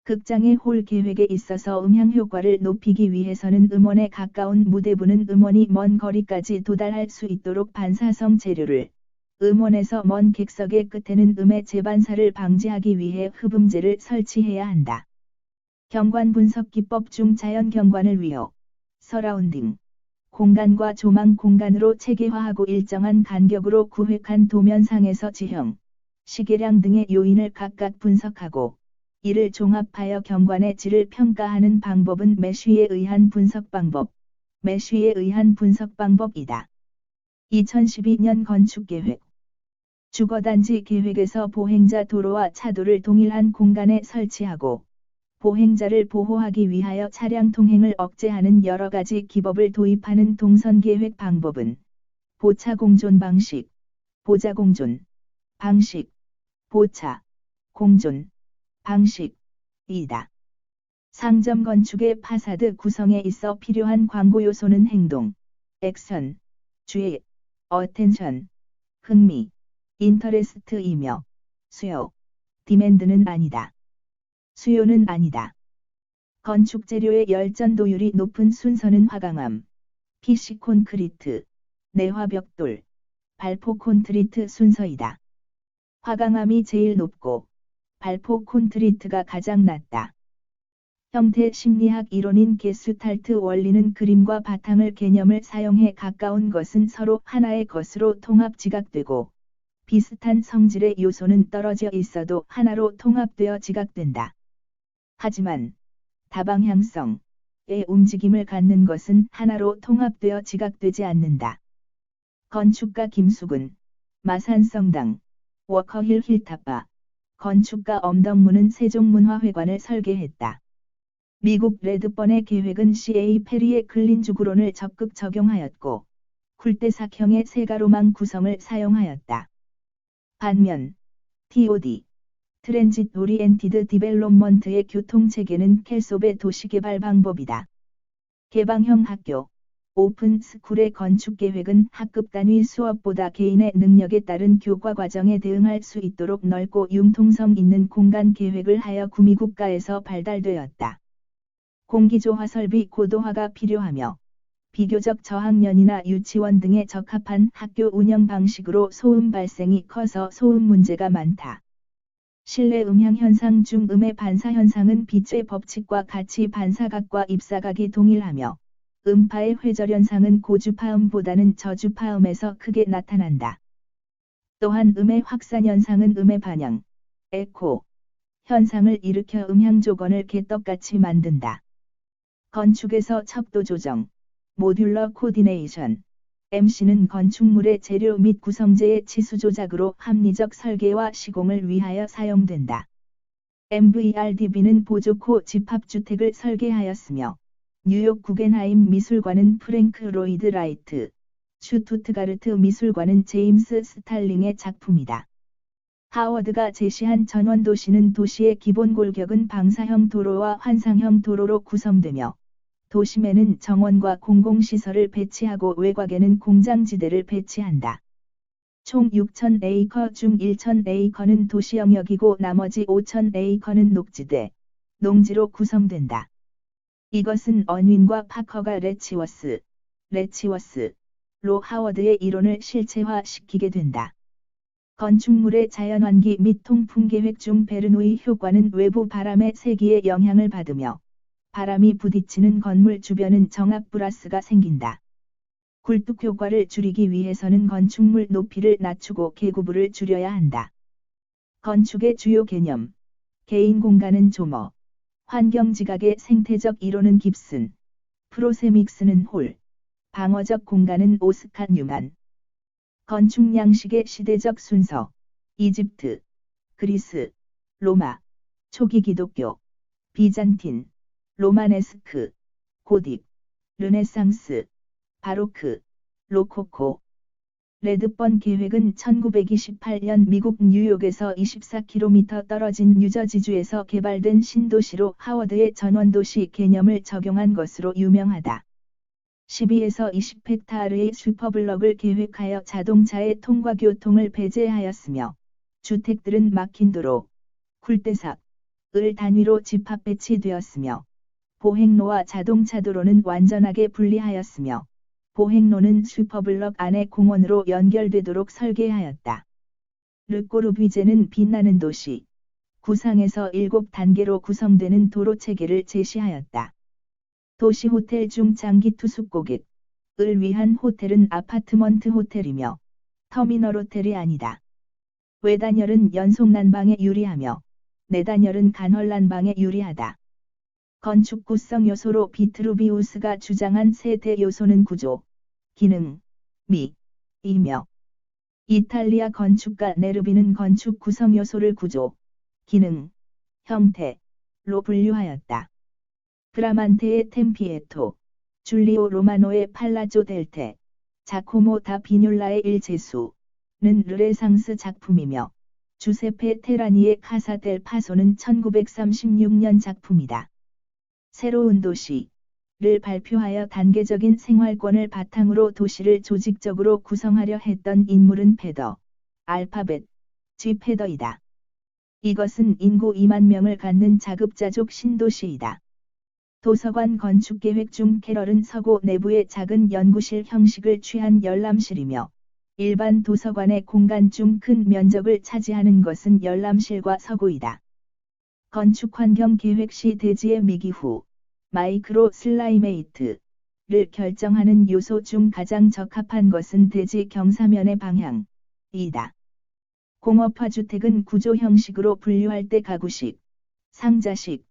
극장의 홀 계획에 있어서 음향 효과를 높이기 위해서는 음원에 가까운 무대부는 음원이 먼 거리까지 도달할 수 있도록 반사성 재료를, 음원에서 먼 객석의 끝에는 음의 재반사를 방지하기 위해 흡음재를 설치해야 한다. 경관 분석 기법 중 자연 경관을 위어, 서라운딩, 공간과 조망 공간으로 체계화하고 일정한 간격으로 구획한 도면상에서 지형, 시계량 등의 요인을 각각 분석하고, 이를 종합하여 경관의 질을 평가하는 방법은 매쉬에 의한 분석 방법, 매쉬에 의한 분석 방법이다. 2012년 건축계획 주거단지 계획에서 보행자 도로와 차도를 동일한 공간에 설치하고 보행자를 보호하기 위하여 차량 통행을 억제하는 여러 가지 기법을 도입하는 동선계획 방법은 보차공존 방식, 보자공존 방식, 보차, 공존 방식이다. 상점 건축의 파사드 구성에 있어 필요한 광고 요소는 행동, 액션, 주의, 어텐션, 흥미, 인터레스트이며 수요, 디맨드는 아니다. 수요는 아니다. 건축 재료의 열전도율이 높은 순서는 화강암, PC 콘크리트, 내화벽돌, 발포 콘크리트 순서이다. 화강암이 제일 높고 발포 콘크리트가 가장 낮다. 형태 심리학 이론인 게슈탈트 원리는 그림과 바탕을 개념을 사용해 가까운 것은 서로 하나의 것으로 통합 지각되고 비슷한 성질의 요소는 떨어져 있어도 하나로 통합되어 지각된다. 하지만 다방향성의 움직임을 갖는 것은 하나로 통합되어 지각되지 않는다. 건축가 김숙은 마산성당, 워커힐 힐탑바, 건축가 엄덕무는 세종문화회관을 설계했다. 미국 레드번의 계획은 C.A. 페리의 근린주구론을 적극 적용하였고 쿨대삭형의 세가로망 구성을 사용하였다. 반면 TOD, 트랜짓 오리엔티드 디벨롭먼트의 교통체계는 켈솝의 도시개발 방법이다. 개방형 학교, 오픈 스쿨의 건축계획은 학급 단위 수업보다 개인의 능력에 따른 교과 과정에 대응할 수 있도록 넓고 융통성 있는 공간 계획을 하여 구미국가에서 발달되었다. 공기조화 설비 고도화가 필요하며 비교적 저학년이나 유치원 등에 적합한 학교 운영 방식으로 소음 발생이 커서 소음 문제가 많다. 실내 음향 현상 중 음의 반사 현상은 빛의 법칙과 같이 반사각과 입사각이 동일하며 음파의 회절 현상은 고주파음보다는 저주파음에서 크게 나타난다. 또한 음의 확산 현상은 음의 반영, 에코 현상을 일으켜 음향 조건을 개떡같이 만든다. 건축에서 척도 조정, 모듈러 코디네이션, MC는 건축물의 재료 및 구성재의 치수 조작으로 합리적 설계와 시공을 위하여 사용된다. MVRDB는 보조코 집합주택을 설계하였으며 뉴욕 구겐하임 미술관은 프랭크 로이드 라이트, 슈투트가르트 미술관은 제임스 스탈링의 작품이다. 하워드가 제시한 전원도시는 도시의 기본 골격은 방사형 도로와 환상형 도로로 구성되며 도심에는 정원과 공공시설을 배치하고 외곽에는 공장지대를 배치한다. 총 6,000에이커 중 1,000에이커는 도시영역이고 나머지 5,000에이커는 녹지대, 농지로 구성된다. 이것은 언윈과 파커가 레치워스로 하워드의 이론을 실체화시키게 된다. 건축물의 자연환기 및 통풍 계획 중 베르노이 효과는 외부 바람의 세기에 영향을 받으며 바람이 부딪히는 건물 주변은 정압 브라스가 생긴다. 굴뚝 효과를 줄이기 위해서는 건축물 높이를 낮추고 계구부를 줄여야 한다. 건축의 주요 개념. 개인 공간은 조머. 환경지각의 생태적 이론은 깁슨. 프로세믹스는 홀. 방어적 공간은 오스카 뉴만. 건축 양식의 시대적 순서. 이집트, 그리스, 로마, 초기 기독교, 비잔틴, 로마네스크, 고딕, 르네상스, 바로크, 로코코. 레드번 계획은 1928년 미국 뉴욕에서 24km 떨어진 뉴저지주에서 개발된 신도시로 하워드의 전원도시 개념을 적용한 것으로 유명하다. 12에서 20헥타르의 슈퍼블럭을 계획하여 자동차의 통과 교통을 배제하였으며 주택들은 막힌 도로, 굴대삭을 단위로 집합 배치되었으며 보행로와 자동차 도로는 완전하게 분리하였으며 보행로는 슈퍼블럭 안에 공원으로 연결되도록 설계하였다. 르꼬르비제는 빛나는 도시, 구상에서 7단계로 구성되는 도로 체계를 제시하였다. 도시 호텔 중 장기 투숙 고객을 위한 호텔은 아파트먼트 호텔이며 터미널 호텔이 아니다. 외단열은 연속 난방에 유리하며 내단열은 간헐 난방에 유리하다. 건축 구성 요소로 비트루비우스가 주장한 세대 요소는 구조, 기능, 미이며 이탈리아 건축가 네르비는 건축 구성 요소를 구조, 기능, 형태로 분류하였다. 브라만테의 템피에토, 줄리오 로마노의 팔라조 델테, 자코모 다 비뇰라의 일제수는 르네상스 작품이며 주세페 테라니의 카사 델 파소는 1936년 작품이다. 새로운 도시를 발표하여 단계적인 생활권을 바탕으로 도시를 조직적으로 구성하려 했던 인물은 패더, 알파벳, G 패더이다. 이것은 인구 2만 명을 갖는 자급자족 신도시이다. 도서관 건축 계획 중 캐럴은 서고 내부의 작은 연구실 형식을 취한 열람실이며 일반 도서관의 공간 중 큰 면적을 차지하는 것은 열람실과 서고이다. 건축 환경 계획 시 대지의 미기후, 마이크로 슬라이메이트를 결정하는 요소 중 가장 적합한 것은 대지 경사면의 방향이다. 공업화 주택은 구조 형식으로 분류할 때 가구식, 상자식,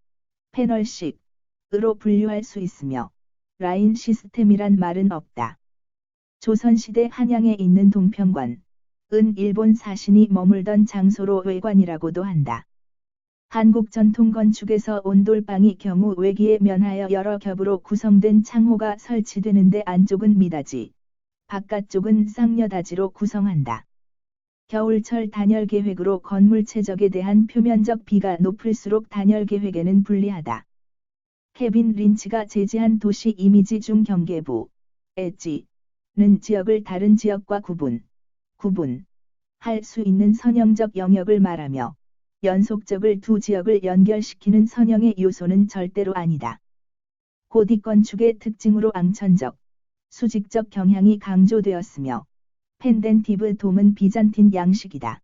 패널식으로 분류할 수 있으며 라인 시스템이란 말은 없다. 조선시대 한양에 있는 동평관은 일본 사신이 머물던 장소로 외관이라고도 한다. 한국 전통 건축에서 온돌방이 경우 외기에 면하여 여러 겹으로 구성된 창호가 설치되는데 안쪽은 미닫이, 바깥쪽은 쌍여닫이로 구성한다. 겨울철 단열 계획으로 건물 최적에 대한 표면적 비가 높을수록 단열 계획에는 불리하다. 케빈 린치가 제시한 도시 이미지 중 경계부, 엣지는 지역을 다른 지역과 구분할 수 있는 선형적 영역을 말하며 연속적을 두 지역을 연결시키는 선형의 요소는 절대로 아니다. 고딕 건축의 특징으로 앙천적, 수직적 경향이 강조되었으며 펜덴티브 돔은 비잔틴 양식이다.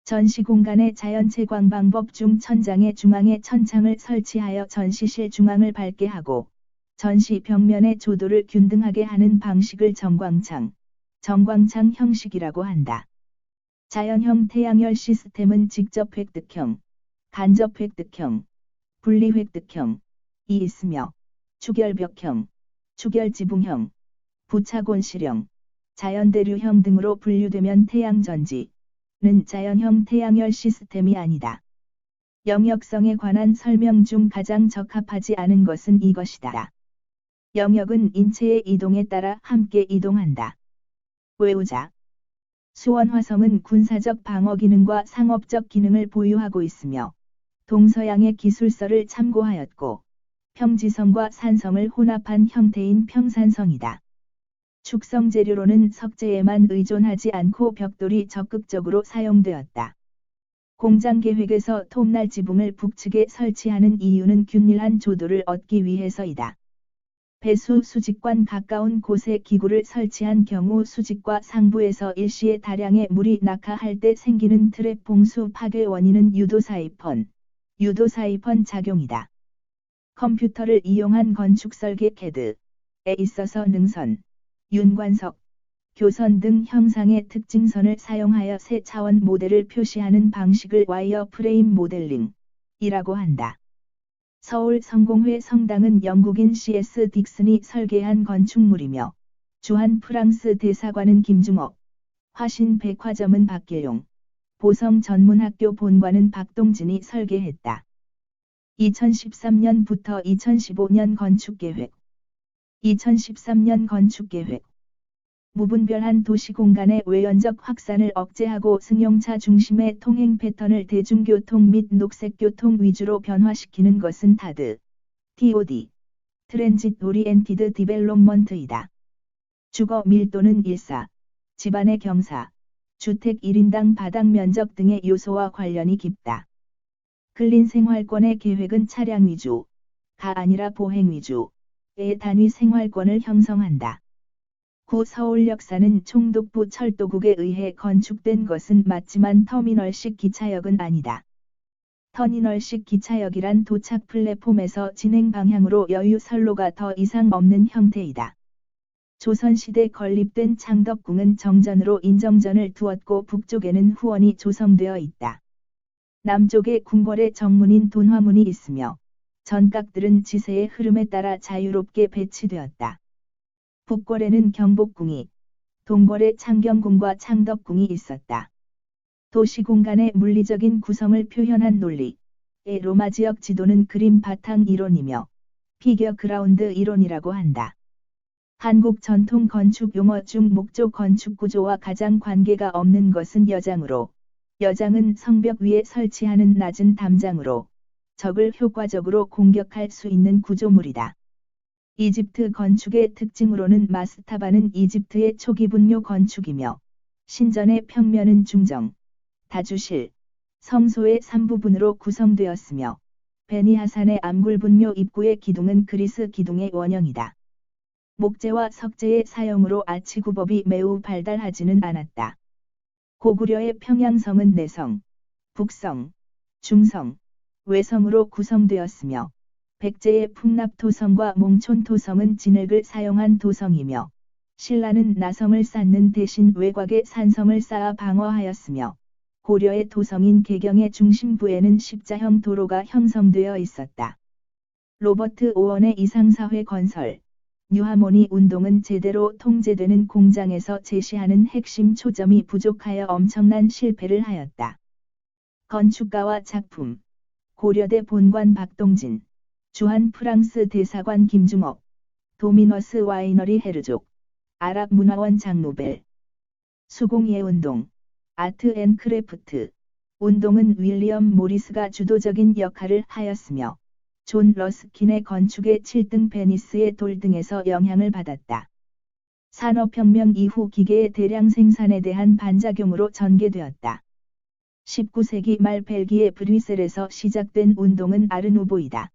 전시 공간의 자연체 광방법 중 천장의 중앙에 천창을 설치하여 전시실 중앙을 밝게 하고 전시 벽면의 조도를 균등하게 하는 방식을 정광창 형식이라고 한다. 자연형 태양열 시스템은 직접 획득형, 간접 획득형, 분리 획득형이 있으며 추결벽형, 추결지붕형, 부착온실형, 자연대류형 등으로 분류되면 태양전지는 자연형 태양열 시스템이 아니다. 영역성에 관한 설명 중 가장 적합하지 않은 것은 이것이다. 영역은 인체의 이동에 따라 함께 이동한다. 외우자. 수원화성은 군사적 방어 기능과 상업적 기능을 보유하고 있으며 동서양의 기술서를 참고하였고 평지성과 산성을 혼합한 형태인 평산성이다. 축성 재료로는 석재에만 의존하지 않고 벽돌이 적극적으로 사용되었다. 공장 계획에서 톱날 지붕을 북측에 설치하는 이유는 균일한 조도를 얻기 위해서이다. 배수 수직관 가까운 곳에 기구를 설치한 경우 수직과 상부에서 일시에 다량의 물이 낙하할 때 생기는 트랩 봉수 파괴 원인은 유도사이펀 작용이다. 컴퓨터를 이용한 건축 설계 CAD에 있어서 능선, 윤관석, 교선 등 형상의 특징선을 사용하여 세 차원 모델을 표시하는 방식을 와이어 프레임 모델링이라고 한다. 서울 성공회 성당은 영국인 C.S. 딕슨이 설계한 건축물이며 주한 프랑스 대사관은 김중옥, 화신 백화점은 박길용, 보성 전문학교 본관은 박동진이 설계했다. 2013년부터 2015년 건축계획 2013년 건축계획 무분별한 도시공간의 외연적 확산을 억제하고 승용차 중심의 통행 패턴을 대중교통 및 녹색교통 위주로 변화시키는 것은 TOD, 트랜짓 오리엔티드 디벨롭먼트이다. 주거 밀도는 일사, 집안의 경사, 주택 1인당 바닥 면적 등의 요소와 관련이 깊다. 근린 생활권의 계획은 차량 위주가 아니라 보행 위주의 단위 생활권을 형성한다. 구 서울역사는 총독부 철도국에 의해 건축된 것은 맞지만 터미널식 기차역은 아니다. 터미널식 기차역이란 도착 플랫폼에서 진행 방향으로 여유 선로가 더 이상 없는 형태이다. 조선시대 건립된 창덕궁은 정전으로 인정전을 두었고 북쪽에는 후원이 조성되어 있다. 남쪽에 궁궐의 정문인 돈화문이 있으며 전각들은 지세의 흐름에 따라 자유롭게 배치되었다. 북궐에는 경복궁이, 동궐에 창경궁과 창덕궁이 있었다. 도시공간의 물리적인 구성을 표현한 논리의 로마 지역 지도는 그림 바탕 이론이며 피겨 그라운드 이론이라고 한다. 한국 전통 건축 용어 중 목조 건축 구조와 가장 관계가 없는 것은 여장으로, 여장은 성벽 위에 설치하는 낮은 담장으로 적을 효과적으로 공격할 수 있는 구조물이다. 이집트 건축의 특징으로는 마스타바는 이집트의 초기 분묘 건축이며 신전의 평면은 중정, 다주실, 성소의 3부분으로 구성되었으며 베니하산의 암굴 분묘 입구의 기둥은 그리스 기둥의 원형이다. 목재와 석재의 사용으로 아치구법이 매우 발달하지는 않았다. 고구려의 평양성은 내성, 북성, 중성, 외성으로 구성되었으며 백제의 풍납토성과 몽촌토성은 진흙을 사용한 토성이며 신라는 나성을 쌓는 대신 외곽에 산성을 쌓아 방어하였으며 고려의 토성인 개경의 중심부에는 십자형 도로가 형성되어 있었다. 로버트 오원의 이상사회 건설, 뉴하모니 운동은 제대로 통제되는 공장에서 제시하는 핵심 초점이 부족하여 엄청난 실패를 하였다. 건축가와 작품 고려대 본관 박동진, 주한 프랑스 대사관 김중옥, 도미너스 와이너리 헤르족, 아랍문화원 장노벨. 수공예운동, 아트 앤 크래프트. 운동은 윌리엄 모리스가 주도적인 역할을 하였으며 존 러스킨의 건축의 7등 베니스의 돌 등에서 영향을 받았다. 산업혁명 이후 기계의 대량 생산에 대한 반작용으로 전개되었다. 19세기 말 벨기에 브뤼셀에서 시작된 운동은 아르누보이다.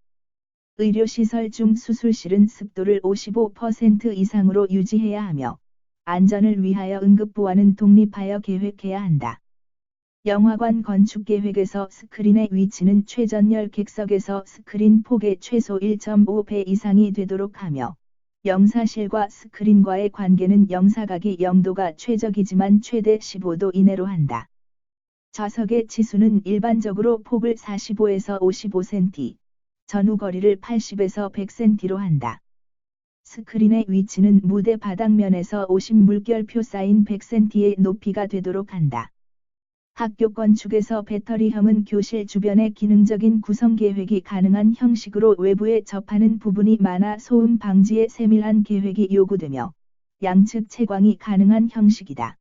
의료시설 중 수술실은 습도를 55% 이상으로 유지해야 하며 안전을 위하여 응급보안은 독립하여 계획해야 한다. 영화관 건축 계획에서 스크린의 위치는 최전열 객석에서 스크린 폭의 최소 1.5배 이상이 되도록 하며 영사실과 스크린과의 관계는 영사각이 0도가 최적이지만 최대 15도 이내로 한다. 좌석의 치수는 일반적으로 폭을 45에서 55cm, 전후 거리를 80에서 100cm로 한다. 스크린의 위치는 무대 바닥면에서 50 물결표 쌓인 100cm의 높이가 되도록 한다. 학교 건축에서 배터리형은 교실 주변의 기능적인 구성 계획이 가능한 형식으로 외부에 접하는 부분이 많아 소음 방지에 세밀한 계획이 요구되며 양측 채광이 가능한 형식이다.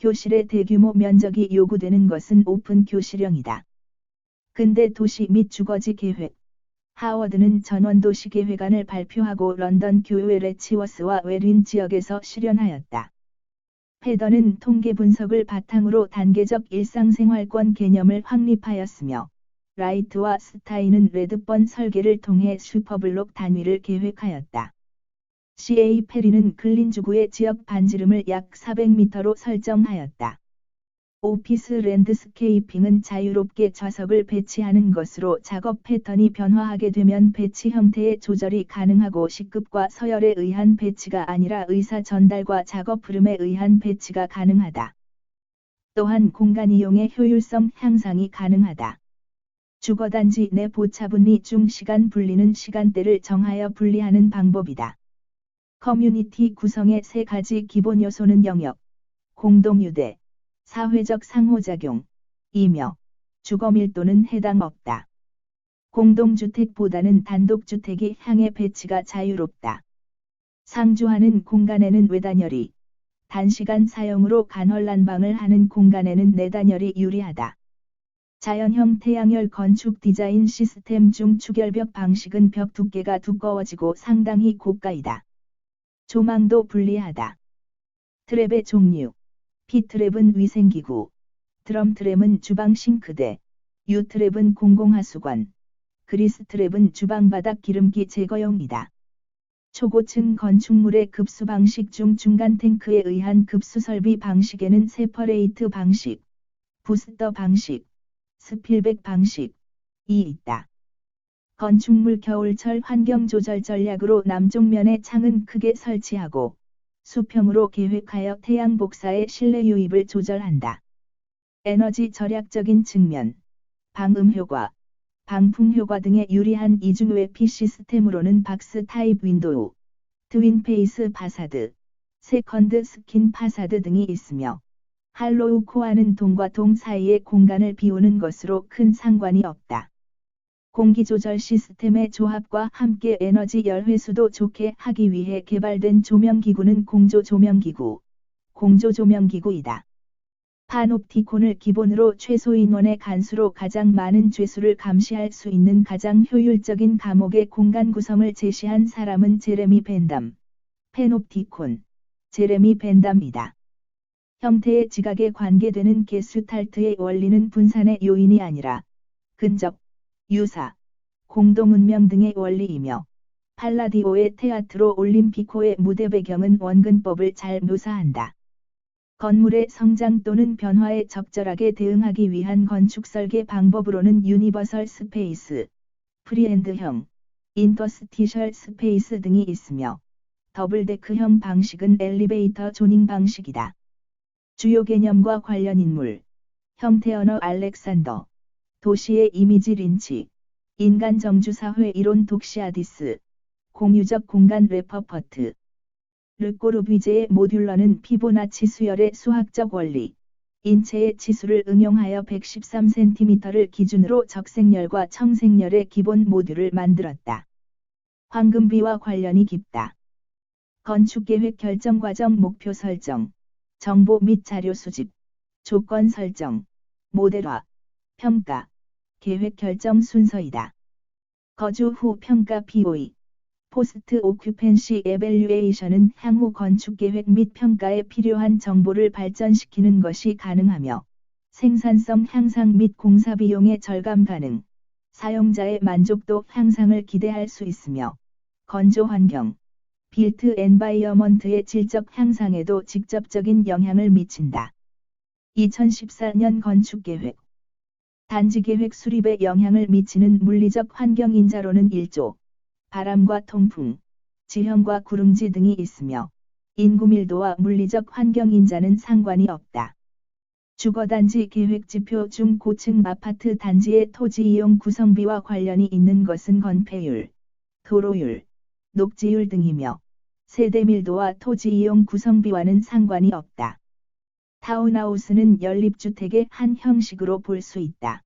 교실의 대규모 면적이 요구되는 것은 오픈 교실형이다. 근대 도시 및 주거지 계획. 하워드는 전원도시 계획안을 발표하고 런던 교외 레치워스와 웨린 지역에서 실현하였다. 패던은 통계 분석을 바탕으로 단계적 일상생활권 개념을 확립하였으며 라이트와 스타인은 레드번 설계를 통해 슈퍼블록 단위를 계획하였다. CA 페리는 근린주구의 지역 반지름을 약 400m로 설정하였다. 오피스 랜드스케이핑은 자유롭게 좌석을 배치하는 것으로 작업 패턴이 변화하게 되면 배치 형태의 조절이 가능하고 식급과 서열에 의한 배치가 아니라 의사 전달과 작업 흐름에 의한 배치가 가능하다. 또한 공간 이용의 효율성 향상이 가능하다. 주거단지 내 보차분리 중 시간 분리는 시간대를 정하여 분리하는 방법이다. 커뮤니티 구성의 세 가지 기본 요소는 영역, 공동유대, 사회적 상호작용, 이며 주거 밀도는 해당 없다. 공동주택보다는 단독주택이 향해 배치가 자유롭다. 상주하는 공간에는 외단열이, 단시간 사용으로 간헐난방을 하는 공간에는 내단열이 유리하다. 자연형 태양열 건축 디자인 시스템 중 추결벽 방식은 벽 두께가 두꺼워지고 상당히 고가이다. 조망도 불리하다. 트랩의 종류. P트랩은 위생기구, 드럼트랩은 주방 싱크대, U트랩은 공공하수관, 그리스트랩은 주방바닥 기름기 제거용이다. 초고층 건축물의 급수 방식 중 중간 탱크에 의한 급수 설비 방식에는 세퍼레이트 방식, 부스터 방식, 스필백 방식이 있다. 건축물 겨울철 환경 조절 전략으로 남쪽 면의 창은 크게 설치하고 수평으로 계획하여 태양 복사의 실내 유입을 조절한다. 에너지 절약적인 측면, 방음 효과, 방풍 효과 등의 유리한 이중 외피 시스템으로는 박스 타입 윈도우, 트윈 페이스 파사드, 세컨드 스킨 파사드 등이 있으며 할로우 코어는 동과 동 사이의 공간을 비우는 것으로 큰 상관이 없다. 공기조절 시스템의 조합과 함께 에너지 열회수도 좋게 하기 위해 개발된 조명기구는 공조조명기구, 공조조명기구이다. 파놉티콘을 기본으로 최소 인원의 간수로 가장 많은 죄수를 감시할 수 있는 가장 효율적인 감옥의 공간 구성을 제시한 사람은 제레미 벤담, 페놉티콘, 제레미 벤담이다. 형태의 지각에 관계되는 게슈탈트의 원리는 분산의 요인이 아니라 근접, 유사, 공동운명 등의 원리이며 팔라디오의 테아트로 올림피코의 무대 배경은 원근법을 잘 묘사한다. 건물의 성장 또는 변화에 적절하게 대응하기 위한 건축 설계 방법으로는 유니버설 스페이스, 프리핸드형, 인터스티셜 스페이스 등이 있으며 더블데크형 방식은 엘리베이터 조닝 방식이다. 주요 개념과 관련 인물, 형태 언어 알렉산더, 도시의 이미지 린치, 인간 정주사회 이론 독시아디스, 공유적 공간 레퍼퍼트. 르꼬르비제의 모듈러는 피보나치 수열의 수학적 원리, 인체의 치수를 응용하여 113cm를 기준으로 적색열과 청색열의 기본 모듈을 만들었다. 황금비와 관련이 깊다. 건축계획 결정 과정 목표 설정, 정보 및 자료 수집, 조건 설정, 모델화, 평가, 계획 결정 순서이다. 거주 후 평가 POE, 포스트 오큐펜시 에밸류에이션은 향후 건축계획 및 평가에 필요한 정보를 발전시키는 것이 가능하며 생산성 향상 및 공사 비용의 절감 가능, 사용자의 만족도 향상을 기대할 수 있으며 건조 환경, 빌트 엔바이어먼트의 질적 향상에도 직접적인 영향을 미친다. 2014년 건축계획 단지계획 수립에 영향을 미치는 물리적 환경 인자로는 일조, 바람과 통풍, 지형과 구릉지 등이 있으며 인구 밀도와 물리적 환경 인자는 상관이 없다. 주거단지 계획 지표 중 고층 아파트 단지의 토지 이용 구성비와 관련이 있는 것은 건폐율, 도로율, 녹지율 등이며 세대 밀도와 토지 이용 구성비와는 상관이 없다. 타운하우스는 연립주택의 한 형식으로 볼 수 있다.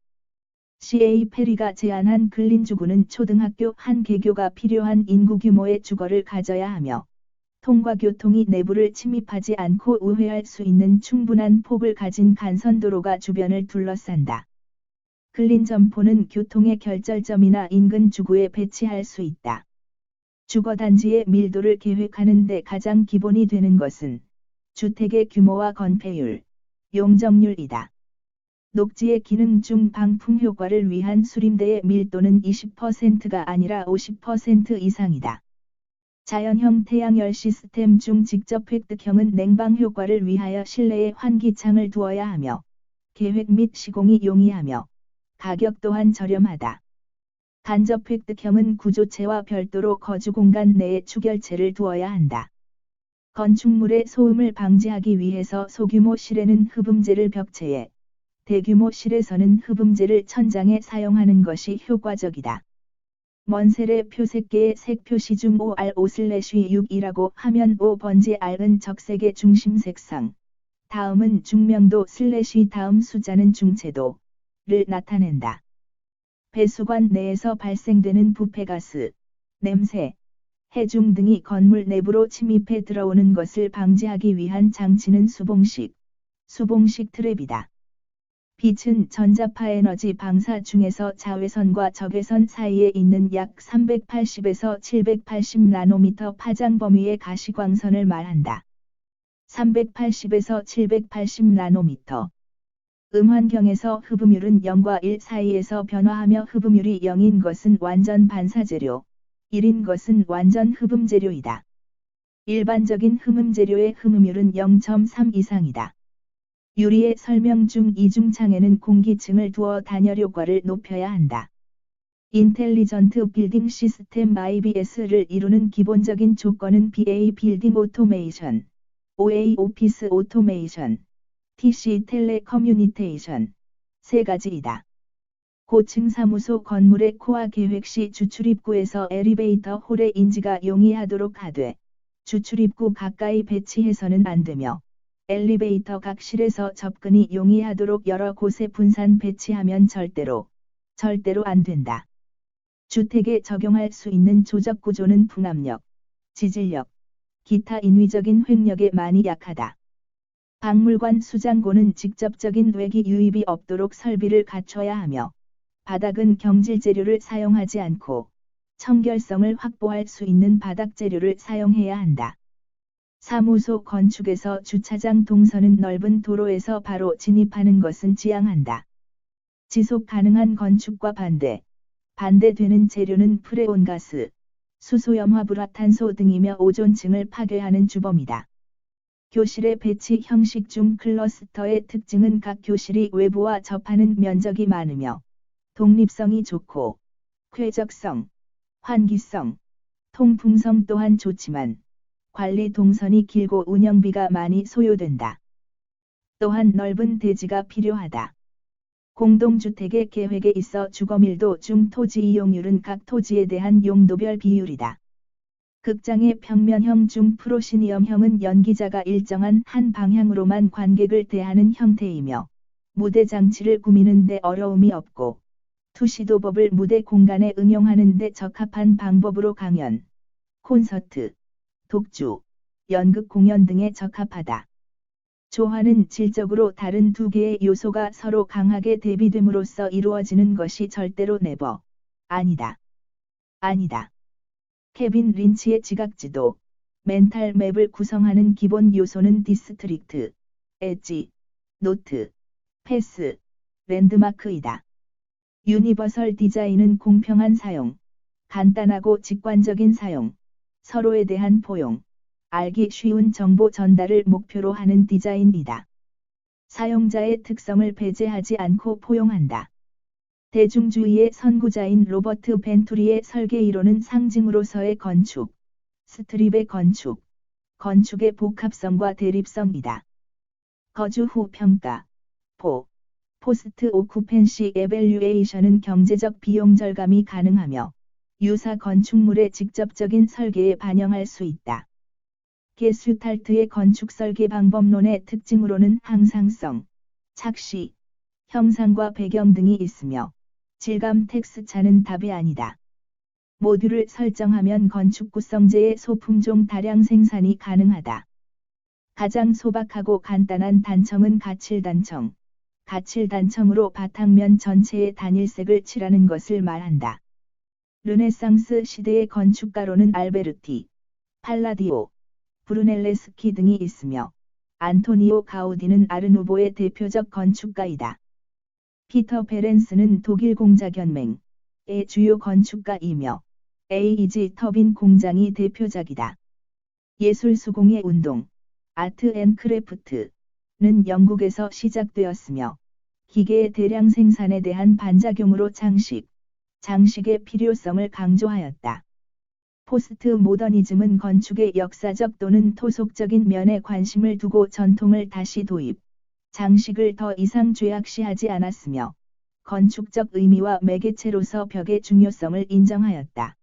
CA 페리가 제안한 근린주구는 초등학교 한 개교가 필요한 인구 규모의 주거를 가져야 하며 통과교통이 내부를 침입하지 않고 우회할 수 있는 충분한 폭을 가진 간선도로가 주변을 둘러싼다. 근린점포는 교통의 결절점이나 인근 주구에 배치할 수 있다. 주거단지의 밀도를 계획하는 데 가장 기본이 되는 것은 주택의 규모와 건폐율, 용적률이다. 녹지의 기능 중 방풍 효과를 위한 수림대의 밀도는 20%가 아니라 50% 이상이다. 자연형 태양열 시스템 중 직접 획득형은 냉방 효과를 위하여 실내에 환기창을 두어야 하며 계획 및 시공이 용이하며 가격 또한 저렴하다. 간접 획득형은 구조체와 별도로 거주 공간 내에 추결체를 두어야 한다. 건축물의 소음을 방지하기 위해서 소규모 실에는 흡음재를 벽체에, 대규모 실에서는 흡음재를 천장에 사용하는 것이 효과적이다. 먼셀의 표색계의 색 표시 중 5R5/6이라고 하면 5번지 R은 적색의 중심 색상, 다음은 중명도 다음 숫자는 중채도를 나타낸다. 배수관 내에서 발생되는 부패가스, 냄새, 해중 등이 건물 내부로 침입해 들어오는 것을 방지하기 위한 장치는 수봉식 트랩이다. 빛은 전자파 에너지 방사 중에서 자외선과 적외선 사이에 있는 약 380에서 780 나노미터 파장 범위의 가시광선을 말한다. 380에서 780 나노미터. 음환경에서 흡음율은 0과 1 사이에서 변화하며 흡음율이 0인 것은 완전 반사재료, 1인 것은 완전 흡음재료이다. 일반적인 흡음재료의 흡음율은 0.3 이상이다. 유리의 설명 중 이중창에는 공기층을 두어 단열 효과를 높여야 한다. 인텔리전트 빌딩 시스템 IBS를 이루는 기본적인 조건은 BA 빌딩 오토메이션, OA 오피스 오토메이션, TC 텔레커뮤니케이션, 세 가지이다. 고층 사무소 건물의 코아 계획 시 주출입구에서 엘리베이터 홀의 인지가 용이하도록 하되, 주출입구 가까이 배치해서는 안 되며, 엘리베이터 각실에서 접근이 용이하도록 여러 곳에 분산 배치하면 절대로 안 된다. 주택에 적용할 수 있는 조적 구조는 풍압력, 지질력, 기타 인위적인 횡력에 많이 약하다. 박물관 수장고는 직접적인 외기 유입이 없도록 설비를 갖춰야 하며, 바닥은 경질 재료를 사용하지 않고, 청결성을 확보할 수 있는 바닥 재료를 사용해야 한다. 사무소 건축에서 주차장 동선은 넓은 도로에서 바로 진입하는 것은 지양한다. 지속 가능한 건축과 반대되는 재료는 프레온가스, 수소염화불화탄소 등이며 오존층을 파괴하는 주범이다. 교실의 배치 형식 중 클러스터의 특징은 각 교실이 외부와 접하는 면적이 많으며, 독립성이 좋고, 쾌적성, 환기성, 통풍성 또한 좋지만, 관리 동선이 길고 운영비가 많이 소요된다. 또한 넓은 대지가 필요하다. 공동주택의 계획에 있어 주거밀도 중 토지 이용률은 각 토지에 대한 용도별 비율이다. 극장의 평면형 중 프로시니엄형은 연기자가 일정한 한 방향으로만 관객을 대하는 형태이며, 무대 장치를 꾸미는 데 어려움이 없고, 투시도법을 무대 공간에 응용하는 데 적합한 방법으로 강연, 콘서트, 독주, 연극 공연 등에 적합하다. 조화는 질적으로 다른 두 개의 요소가 서로 강하게 대비됨으로써 이루어지는 것이 절대로 아니다. 케빈 린치의 지각지도, 멘탈 맵을 구성하는 기본 요소는 디스트릭트, 엣지, 노트, 패스, 랜드마크이다. 유니버설 디자인은 공평한 사용, 간단하고 직관적인 사용, 서로에 대한 포용, 알기 쉬운 정보 전달을 목표로 하는 디자인이다. 사용자의 특성을 배제하지 않고 포용한다. 대중주의의 선구자인 로버트 벤투리의 설계 이론은 상징으로서의 건축, 스트립의 건축, 건축의 복합성과 대립성이다. 거주 후 평가, 포스트 오쿠펜시 에밸류에이션은 경제적 비용 절감이 가능하며 유사 건축물의 직접적인 설계에 반영할 수 있다. 게슈탈트의 건축 설계 방법론의 특징으로는 항상성, 착시, 형상과 배경 등이 있으며 질감 텍스차는 답이 아니다. 모듈을 설정하면 건축 구성재의 소품종 다량 생산이 가능하다. 가장 소박하고 간단한 단청은 가칠단청. 가칠단청으로 바탕면 전체에 단일색을 칠하는 것을 말한다. 르네상스 시대의 건축가로는 알베르티, 팔라디오, 브루넬레스키 등이 있으며 안토니오 가우디는 아르누보의 대표적 건축가이다. 피터 베렌스는 독일 공자연맹의 주요 건축가이며 에이지 터빈 공장이 대표작이다. 예술 수공예 운동, 아트 앤 크래프트는 영국에서 시작되었으며 기계의 대량 생산에 대한 반작용으로 장식의 필요성을 강조하였다. 포스트 모더니즘은 건축의 역사적 또는 토속적인 면에 관심을 두고 전통을 다시 도입, 장식을 더 이상 죄악시하지 않았으며 건축적 의미와 매개체로서 벽의 중요성을 인정하였다.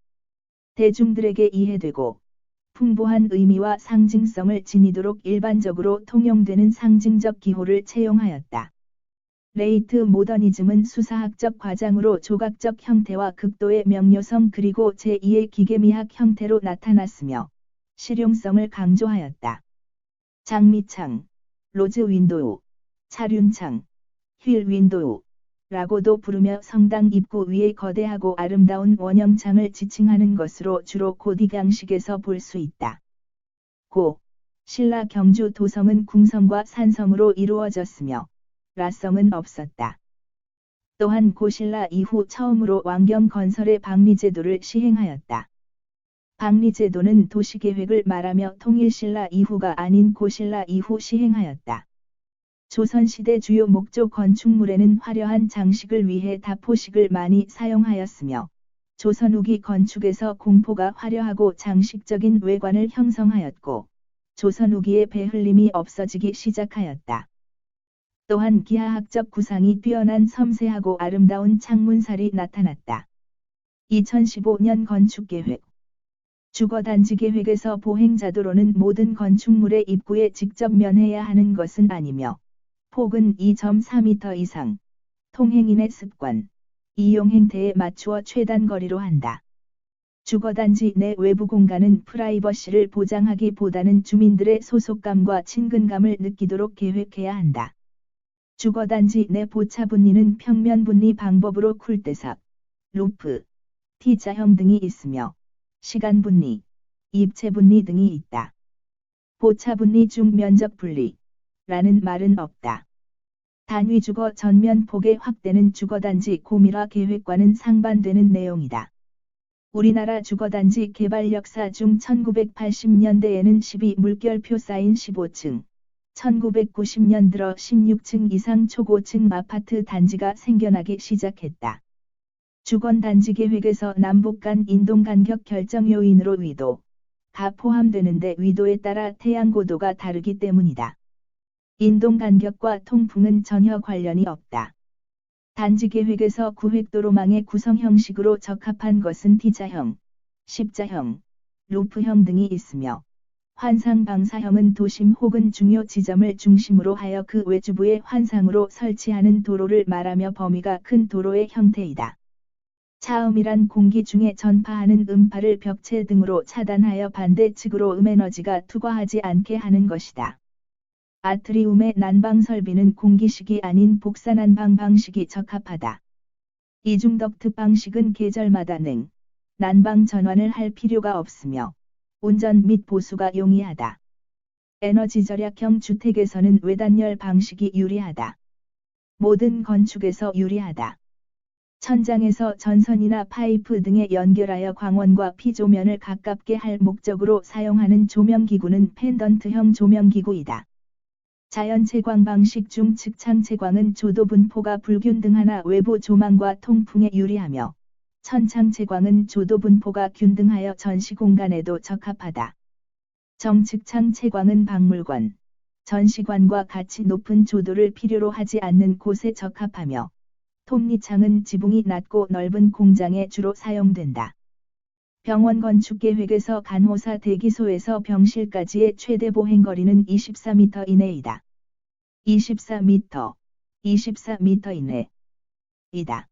대중들에게 이해되고 풍부한 의미와 상징성을 지니도록 일반적으로 통용되는 상징적 기호를 채용하였다. 레이트 모더니즘은 수사학적 과장으로 조각적 형태와 극도의 명료성 그리고 제2의 기계미학 형태로 나타났으며 실용성을 강조하였다. 장미창, 로즈 윈도우, 차륜창, 휠 윈도우 라고도 부르며 성당 입구 위에 거대하고 아름다운 원형창을 지칭하는 것으로 주로 고딕양식에서 볼 수 있다. 신라 경주 도성은 궁성과 산성으로 이루어졌으며 라성은 없었다. 또한 고신라 이후 처음으로 왕경 건설의 박리제도를 시행하였다. 박리제도는 도시계획을 말하며 통일신라 이후가 아닌 고신라 이후 시행하였다. 조선시대 주요 목조 건축물에는 화려한 장식을 위해 다포식을 많이 사용하였으며 조선 후기 건축에서 공포가 화려하고 장식적인 외관을 형성하였고 조선 후기의 배흘림이 없어지기 시작하였다. 또한 기하학적 구상이 뛰어난 섬세하고 아름다운 창문살이 나타났다. 2015년 건축계획 주거단지 계획에서 보행자도로는 모든 건축물의 입구에 직접 면해야 하는 것은 아니며 폭은 2.4m 이상, 통행인의 습관, 이용 행태에 맞추어 최단 거리로 한다. 주거단지 내 외부 공간은 프라이버시를 보장하기보다는 주민들의 소속감과 친근감을 느끼도록 계획해야 한다. 주거단지 내 보차 분리는 평면 분리 방법으로 쿨대삭, 루프, T자형 등이 있으며 시간 분리, 입체 분리 등이 있다. 보차 분리 중 면적 분리라는 말은 없다. 단위 주거 전면 폭의 확대는 주거단지 고밀화 계획과는 상반되는 내용이다. 우리나라 주거단지 개발 역사 중 1980년대에는 12물결표 쌓인 15층, 1990년 들어 16층 이상 초고층 아파트 단지가 생겨나기 시작했다. 주거단지 계획에서 남북 간 인동 간격 결정 요인으로 위도가 포함되는데 위도에 따라 태양 고도가 다르기 때문이다. 인동 간격과 통풍은 전혀 관련이 없다. 단지 계획에서 구획도로망의 구성 형식으로 적합한 것은 T자형, 십자형, 루프형 등이 있으며 환상 방사형은 도심 혹은 중요 지점을 중심으로 하여 그 외주부에 환상으로 설치하는 도로를 말하며 범위가 큰 도로의 형태이다. 차음이란 공기 중에 전파하는 음파를 벽체 등으로 차단하여 반대측으로 음에너지가 투과하지 않게 하는 것이다. 아트리움의 난방 설비는 공기식이 아닌 복사난방 방식이 적합하다. 이중덕트 방식은 계절마다 난방 전환을 할 필요가 없으며 운전 및 보수가 용이하다. 에너지 절약형 주택에서는 외단열 방식이 유리하다. 모든 건축에서 유리하다. 천장에서 전선이나 파이프 등에 연결하여 광원과 피조면을 가깝게 할 목적으로 사용하는 조명기구는 펜던트형 조명기구이다. 자연채광 방식 중 측창채광은 조도 분포가 불균등하나 외부 조망과 통풍에 유리하며, 천창채광은 조도 분포가 균등하여 전시 공간에도 적합하다. 정측창 채광은 박물관, 전시관과 같이 높은 조도를 필요로 하지 않는 곳에 적합하며, 톱니창은 지붕이 낮고 넓은 공장에 주로 사용된다. 병원 건축 계획에서 간호사 대기소에서 병실까지의 최대 보행거리는 24m 이내이다. 24m, 24m 이내이다.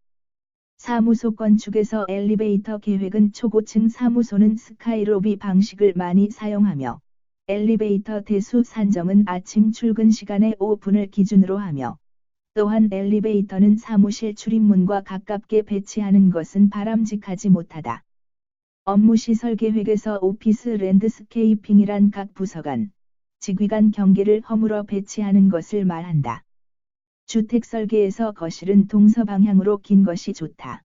사무소 건축에서 엘리베이터 계획은 초고층 사무소는 스카이로비 방식을 많이 사용하며, 엘리베이터 대수 산정은 아침 출근 시간의 5분을 기준으로 하며, 또한 엘리베이터는 사무실 출입문과 가깝게 배치하는 것은 바람직하지 못하다. 업무시설 계획에서 오피스 랜드스케이핑이란 각 부서 간, 직위 간 경계를 허물어 배치하는 것을 말한다. 주택 설계에서 거실은 동서방향으로 긴 것이 좋다.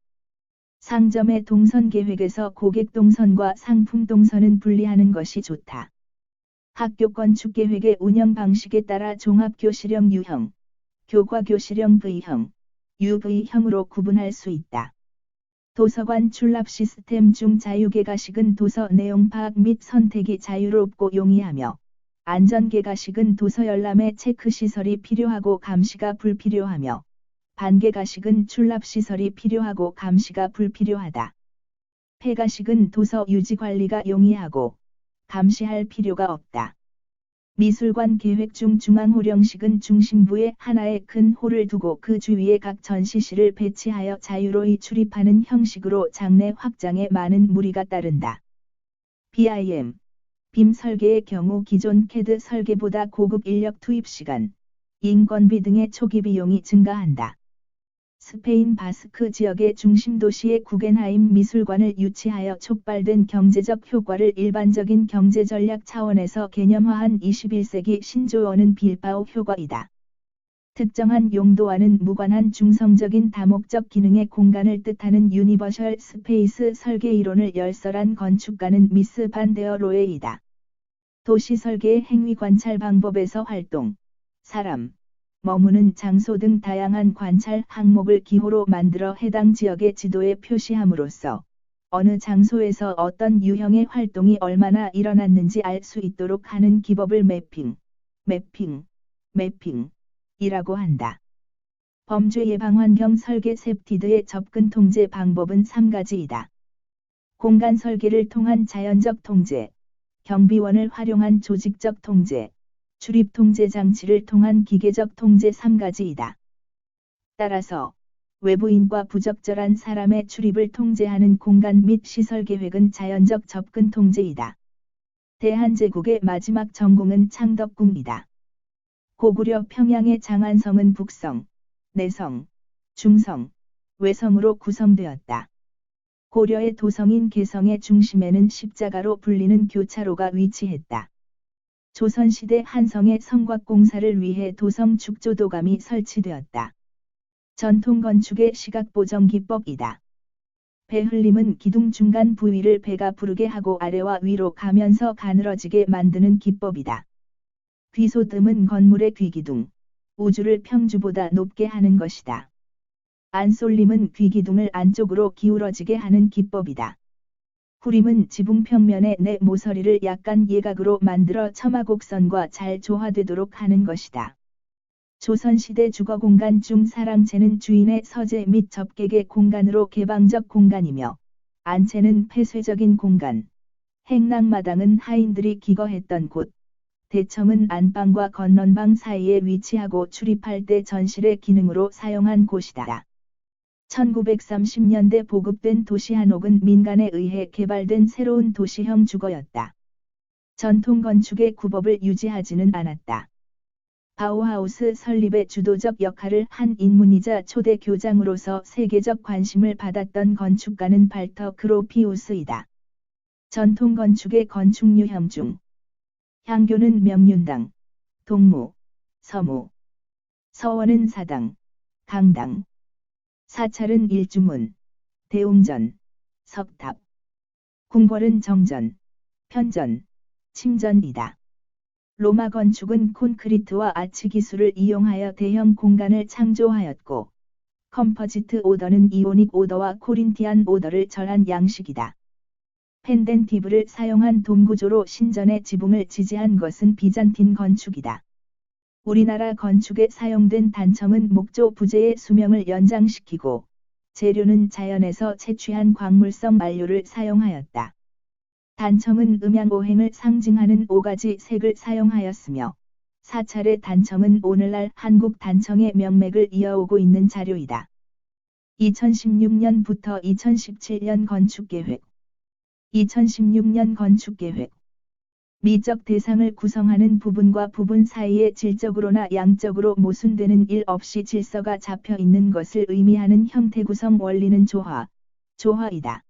상점의 동선 계획에서 고객 동선과 상품 동선은 분리하는 것이 좋다. 학교 건축 계획의 운영 방식에 따라 종합교실형 U형, 교과교실형 V형, UV형으로 구분할 수 있다. 도서관 출납 시스템 중 자유계가식은 도서 내용 파악 및 선택이 자유롭고 용이하며, 안전계가식은 도서 열람에 체크시설이 필요하고 감시가 불필요하며, 반계가식은 출납시설이 필요하고 감시가 불필요하다. 폐가식은 도서 유지관리가 용이하고, 감시할 필요가 없다. 미술관 계획 중 중앙호령식은 중심부에 하나의 큰 홀을 두고 그 주위에 각 전시실을 배치하여 자유로이 출입하는 형식으로 장내 확장에 많은 무리가 따른다. BIM 빔 설계의 경우 기존 CAD 설계보다 고급 인력 투입 시간, 인건비 등의 초기 비용이 증가한다. 스페인 바스크 지역의 중심 도시에 구겐하임 미술관을 유치하여 촉발된 경제적 효과를 일반적인 경제 전략 차원에서 개념화한 21세기 신조어는 빌바오 효과이다. 특정한 용도와는 무관한 중성적인 다목적 기능의 공간을 뜻하는 유니버셜 스페이스 설계 이론을 열설한 건축가는 미스 반 데어 로에이다. 도시 설계의 행위 관찰 방법에서 활동, 사람, 머무는 장소 등 다양한 관찰 항목을 기호로 만들어 해당 지역의 지도에 표시함으로써 어느 장소에서 어떤 유형의 활동이 얼마나 일어났는지 알 수 있도록 하는 기법을 매핑이라고 한다. 범죄 예방 환경 설계 셉티드의 접근 통제 방법은 3가지이다. 공간 설계를 통한 자연적 통제, 경비원을 활용한 조직적 통제, 출입 통제 장치를 통한 기계적 통제 3가지이다. 따라서 외부인과 부적절한 사람의 출입을 통제하는 공간 및 시설 계획은 자연적 접근 통제이다. 대한제국의 마지막 전공은 창덕궁이다. 고구려 평양의 장안성은 북성, 내성, 중성, 외성으로 구성되었다. 고려의 도성인 개성의 중심에는 십자가로 불리는 교차로가 위치했다. 조선시대 한성의 성곽공사를 위해 도성 축조도감이 설치되었다. 전통 건축의 시각보정기법이다. 배흘림은 기둥 중간 부위를 배가 부르게 하고 아래와 위로 가면서 가늘어지게 만드는 기법이다. 귀소듬은 건물의 귀기둥, 우주를 평주보다 높게 하는 것이다. 안솔림은 귀기둥을 안쪽으로 기울어지게 하는 기법이다. 후림은 지붕 평면에 내 모서리를 약간 예각으로 만들어 처마곡선과 잘 조화되도록 하는 것이다. 조선시대 주거공간 중 사랑채는 주인의 서재 및 접객의 공간으로 개방적 공간이며, 안채는 폐쇄적인 공간, 행랑마당은 하인들이 기거했던 곳, 대청은 안방과 건넌방 사이에 위치하고 출입할 때 전실의 기능으로 사용한 곳이다. 1930년대 보급된 도시 한옥은 민간에 의해 개발된 새로운 도시형 주거였다. 전통 건축의 구법을 유지하지는 않았다. 바우하우스 설립의 주도적 역할을 한 인물이자 초대 교장으로서 세계적 관심을 받았던 건축가는 발터 그로피우스이다. 전통 건축의 건축 유형 중 향교는 명륜당, 동무, 서무, 서원은 사당, 강당, 사찰은 일주문, 대웅전, 석탑, 궁궐은 정전, 편전, 침전이다. 로마 건축은 콘크리트와 아치 기술을 이용하여 대형 공간을 창조하였고, 컴퍼지트 오더는 이오닉 오더와 코린티안 오더를 절한 양식이다. 펜덴티브를 사용한 돔 구조로 신전의 지붕을 지지한 것은 비잔틴 건축이다. 우리나라 건축에 사용된 단청은 목조 부재의 수명을 연장시키고, 재료는 자연에서 채취한 광물성 만료를 사용하였다. 단청은 음양오행을 상징하는 5가지 색을 사용하였으며, 사찰의 단청은 오늘날 한국 단청의 명맥을 이어오고 있는 자료이다. 2016년부터 2017년 건축계획 2016년 건축계획 미적 대상을 구성하는 부분과 부분 사이에 질적으로나 양적으로 모순되는 일 없이 질서가 잡혀 있는 것을 의미하는 형태 구성 원리는 조화이다.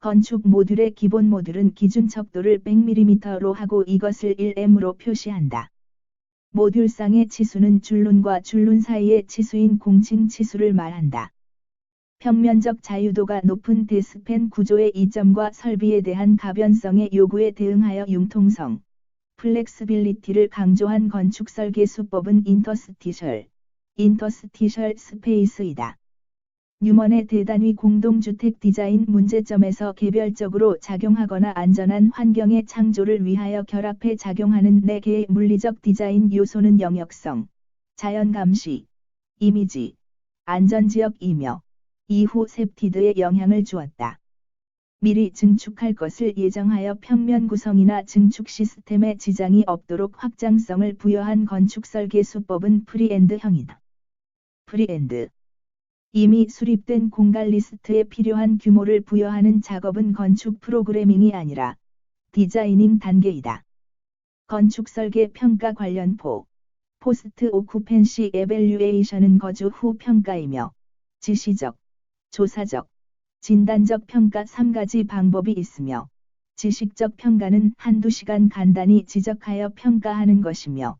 건축 모듈의 기본 모듈은 기준 척도를 100mm로 하고 이것을 1m으로 표시한다. 모듈상의 치수는 줄눈과 줄눈 사이의 치수인 공칭 치수를 말한다. 평면적 자유도가 높은 데스펜 구조의 이점과 설비에 대한 가변성의 요구에 대응하여 융통성, 플렉스빌리티를 강조한 건축 설계 수법은 인터스티셜 스페이스이다. 뉴먼의 대단위 공동주택 디자인 문제점에서 개별적으로 작용하거나 안전한 환경의 창조를 위하여 결합해 작용하는 4개의 물리적 디자인 요소는 영역성, 자연감시, 이미지, 안전지역이며 이후 세프티드에 영향을 주었다. 미리 증축할 것을 예정하여 평면 구성이나 증축 시스템에 지장이 없도록 확장성을 부여한 건축 설계 수법은 프리엔드형이다. 프리엔드 이미 수립된 공간 리스트에 필요한 규모를 부여하는 작업은 건축 프로그래밍이 아니라 디자이닝 단계이다. 건축 설계 평가 관련포 포스트 오쿠펜시 에밸류에이션은 거주 후 평가이며 지시적, 조사적, 진단적 평가 3가지 방법이 있으며 지식적 평가는 한두 시간 간단히 지적하여 평가하는 것이며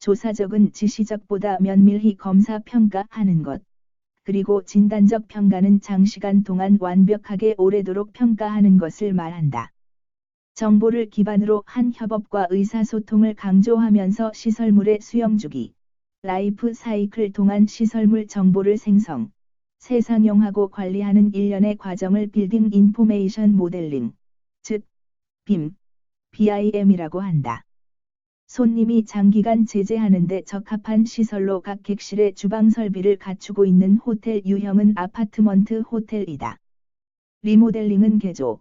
조사적은 지시적보다 면밀히 검사 평가하는 것. 그리고 진단적 평가는 장시간 동안 완벽하게 오래도록 평가하는 것을 말한다. 정보를 기반으로 한 협업과 의사소통을 강조하면서 시설물의 수용주기, 라이프 사이클 동안 시설물 정보를 생성, 세상용하고 관리하는 일련의 과정을 빌딩 인포메이션 모델링, 즉, BIM이라고 한다. 손님이 장기간 제재하는 데 적합한 시설로 각 객실의 주방 설비를 갖추고 있는 호텔 유형은 아파트먼트 호텔이다. 리모델링은 개조,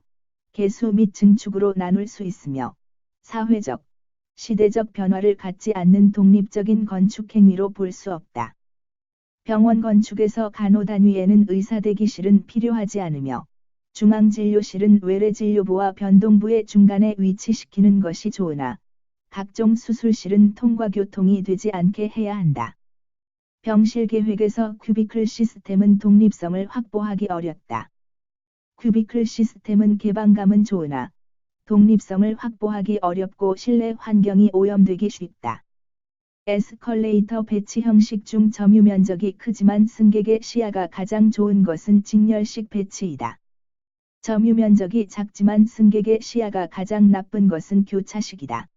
개수 및 증축으로 나눌 수 있으며 사회적, 시대적 변화를 갖지 않는 독립적인 건축 행위로 볼 수 없다. 병원 건축에서 간호단위에는 의사대기실은 필요하지 않으며 중앙진료실은 외래진료부와 변동부의 중간에 위치시키는 것이 좋으나 각종 수술실은 통과 교통이 되지 않게 해야 한다. 병실 계획에서 큐비클 시스템은 독립성을 확보하기 어렵다. 큐비클 시스템은 개방감은 좋으나 독립성을 확보하기 어렵고 실내 환경이 오염되기 쉽다. 에스컬레이터 배치 형식 중 점유 면적이 크지만 승객의 시야가 가장 좋은 것은 직렬식 배치이다. 점유 면적이 작지만 승객의 시야가 가장 나쁜 것은 교차식이다.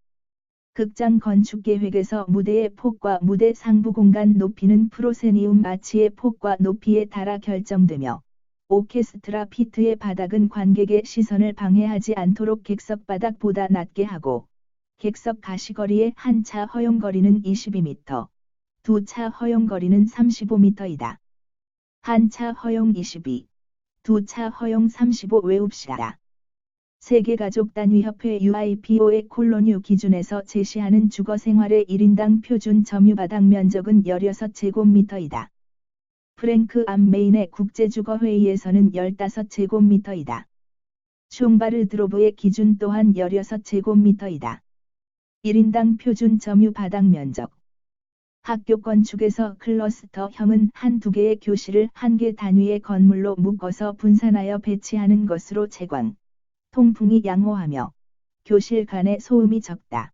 극장 건축 계획에서 무대의 폭과 무대 상부 공간 높이는 프로세니움 아치의 폭과 높이에 따라 결정되며 오케스트라 피트의 바닥은 관객의 시선을 방해하지 않도록 객석 바닥보다 낮게 하고 객석 가시거리의 한 차 허용거리는 22m, 두 차 허용거리는 35m이다. 한 차 허용 22, 두 차 허용 35 외웁시다. 세계가족단위협회 UIPO의 콜로뉴 기준에서 제시하는 주거생활의 1인당 표준 점유바닥 면적은 16제곱미터이다. 프랭크 암 메인의 국제주거회의에서는 15제곱미터이다. 숑바르드로브의 기준 또한 16제곱미터이다. 1인당 표준 점유바닥 면적. 학교 건축에서 클러스터형은 한두 개의 교실을 한 개 단위의 건물로 묶어서 분산하여 배치하는 것으로 채광, 통풍이 양호하며 교실 간의 소음이 적다.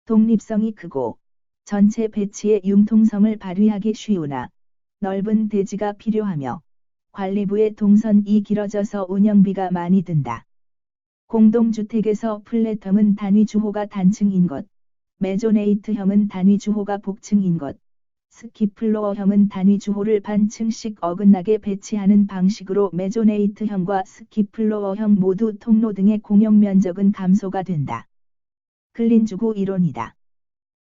독립성이 크고 전체 배치의 융통성을 발휘하기 쉬우나 넓은 대지가 필요하며 관리부의 동선이 길어져서 운영비가 많이 든다. 공동주택에서 플랫형은 단위 주호가 단층인 것, 메조네이트형은 단위 주호가 복층인 것, 스키플로어형은 단위 주호를 반층씩 어긋나게 배치하는 방식으로 메조네이트형과 스키플로어형 모두 통로 등의 공용 면적은 감소가 된다. 근린주구 이론이다.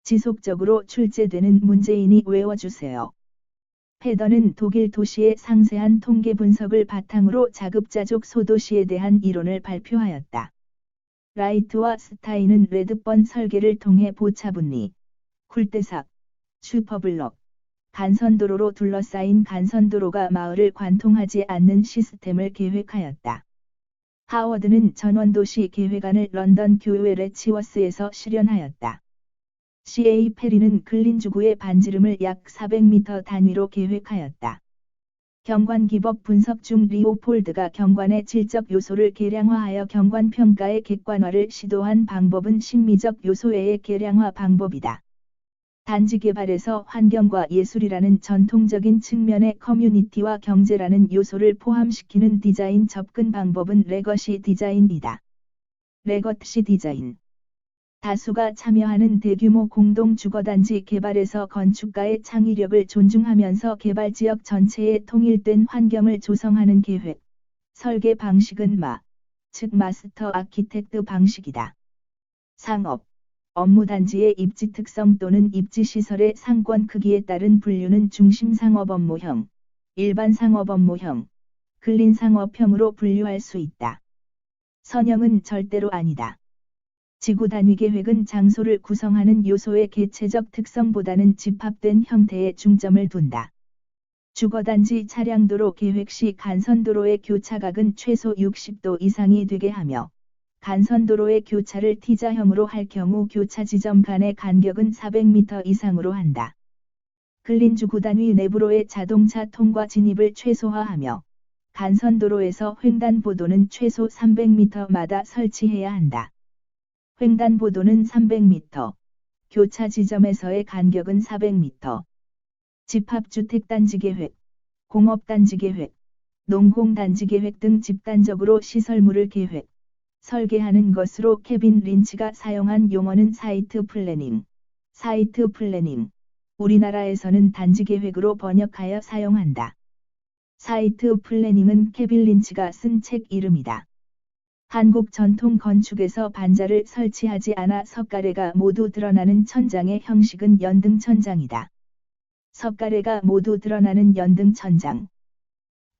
지속적으로 출제되는 문제이니 외워주세요. 페더는 독일 도시의 상세한 통계 분석을 바탕으로 자급자족 소도시에 대한 이론을 발표하였다. 라이트와 스타인은 레드번 설계를 통해 보차분리, 굴대삭, 슈퍼블럭, 간선도로로 둘러싸인 간선도로가 마을을 관통하지 않는 시스템을 계획하였다. 하워드는 전원도시 계획안을 런던 교회 레치워스에서 실현하였다. C.A. 페리는 근린주구의 반지름을 약 400m 단위로 계획하였다. 경관기법 분석 중 리오폴드가 경관의 질적 요소를 계량화하여 경관 평가의 객관화를 시도한 방법은 심미적 요소 외의 계량화 방법이다. 단지 개발에서 환경과 예술이라는 전통적인 측면의 커뮤니티와 경제라는 요소를 포함시키는 디자인 접근 방법은 레거시 디자인이다. 레거시 디자인. 다수가 참여하는 대규모 공동 주거단지 개발에서 건축가의 창의력을 존중하면서 개발지역 전체에 통일된 환경을 조성하는 계획. 설계 방식은 즉 마스터 아키텍트 방식이다. 상업. 업무단지의 입지 특성 또는 입지시설의 상권 크기에 따른 분류는 중심상업업무형, 일반상업업무형, 근린상업형으로 분류할 수 있다. 선형은 절대로 아니다. 지구단위 계획은 장소를 구성하는 요소의 개체적 특성보다는 집합된 형태에 중점을 둔다. 주거단지 차량도로 계획 시 간선도로의 교차각은 최소 60도 이상이 되게 하며 간선도로의 교차를 T자형으로 할 경우 교차 지점 간의 간격은 400m 이상으로 한다. 근린주구 단위 내부로의 자동차 통과 진입을 최소화하며 간선도로에서 횡단보도는 최소 300m마다 설치해야 한다. 횡단보도는 300m, 교차 지점에서의 간격은 400m. 집합주택단지계획, 공업단지계획, 농공단지계획 등 집단적으로 시설물을 계획, 설계하는 것으로 케빈 린치가 사용한 용어는 사이트 플래닝. 사이트 플래닝. 우리나라에서는 단지계획으로 번역하여 사용한다. 사이트 플래닝은 케빈 린치가 쓴 책 이름이다. 한국 전통 건축에서 반자를 설치하지 않아 석가래가 모두 드러나는 천장의 형식은 연등천장이다. 석가래가 모두 드러나는 연등천장.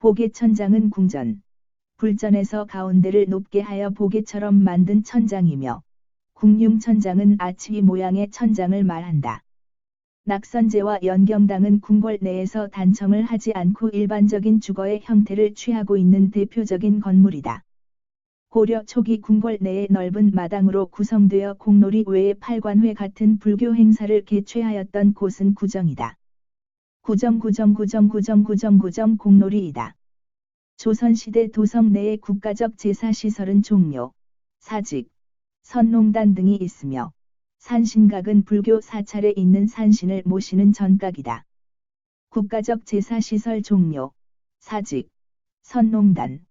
보게천장은 궁전, 불전에서 가운데를 높게 하여 보게처럼 만든 천장이며 궁융천장은 아치 모양의 천장을 말한다. 낙선제와 연경당은 궁궐 내에서 단청을 하지 않고 일반적인 주거의 형태를 취하고 있는 대표적인 건물이다. 고려 초기 궁궐 내의 넓은 마당으로 구성되어 공놀이 외에 팔관회 같은 불교 행사를 개최하였던 곳은 구정이다. 구정 공놀이이다. 조선시대 도성 내의 국가적 제사시설은 종묘, 사직, 선농단 등이 있으며 산신각은 불교 사찰에 있는 산신을 모시는 전각이다. 국가적 제사시설 종묘, 사직, 선농단.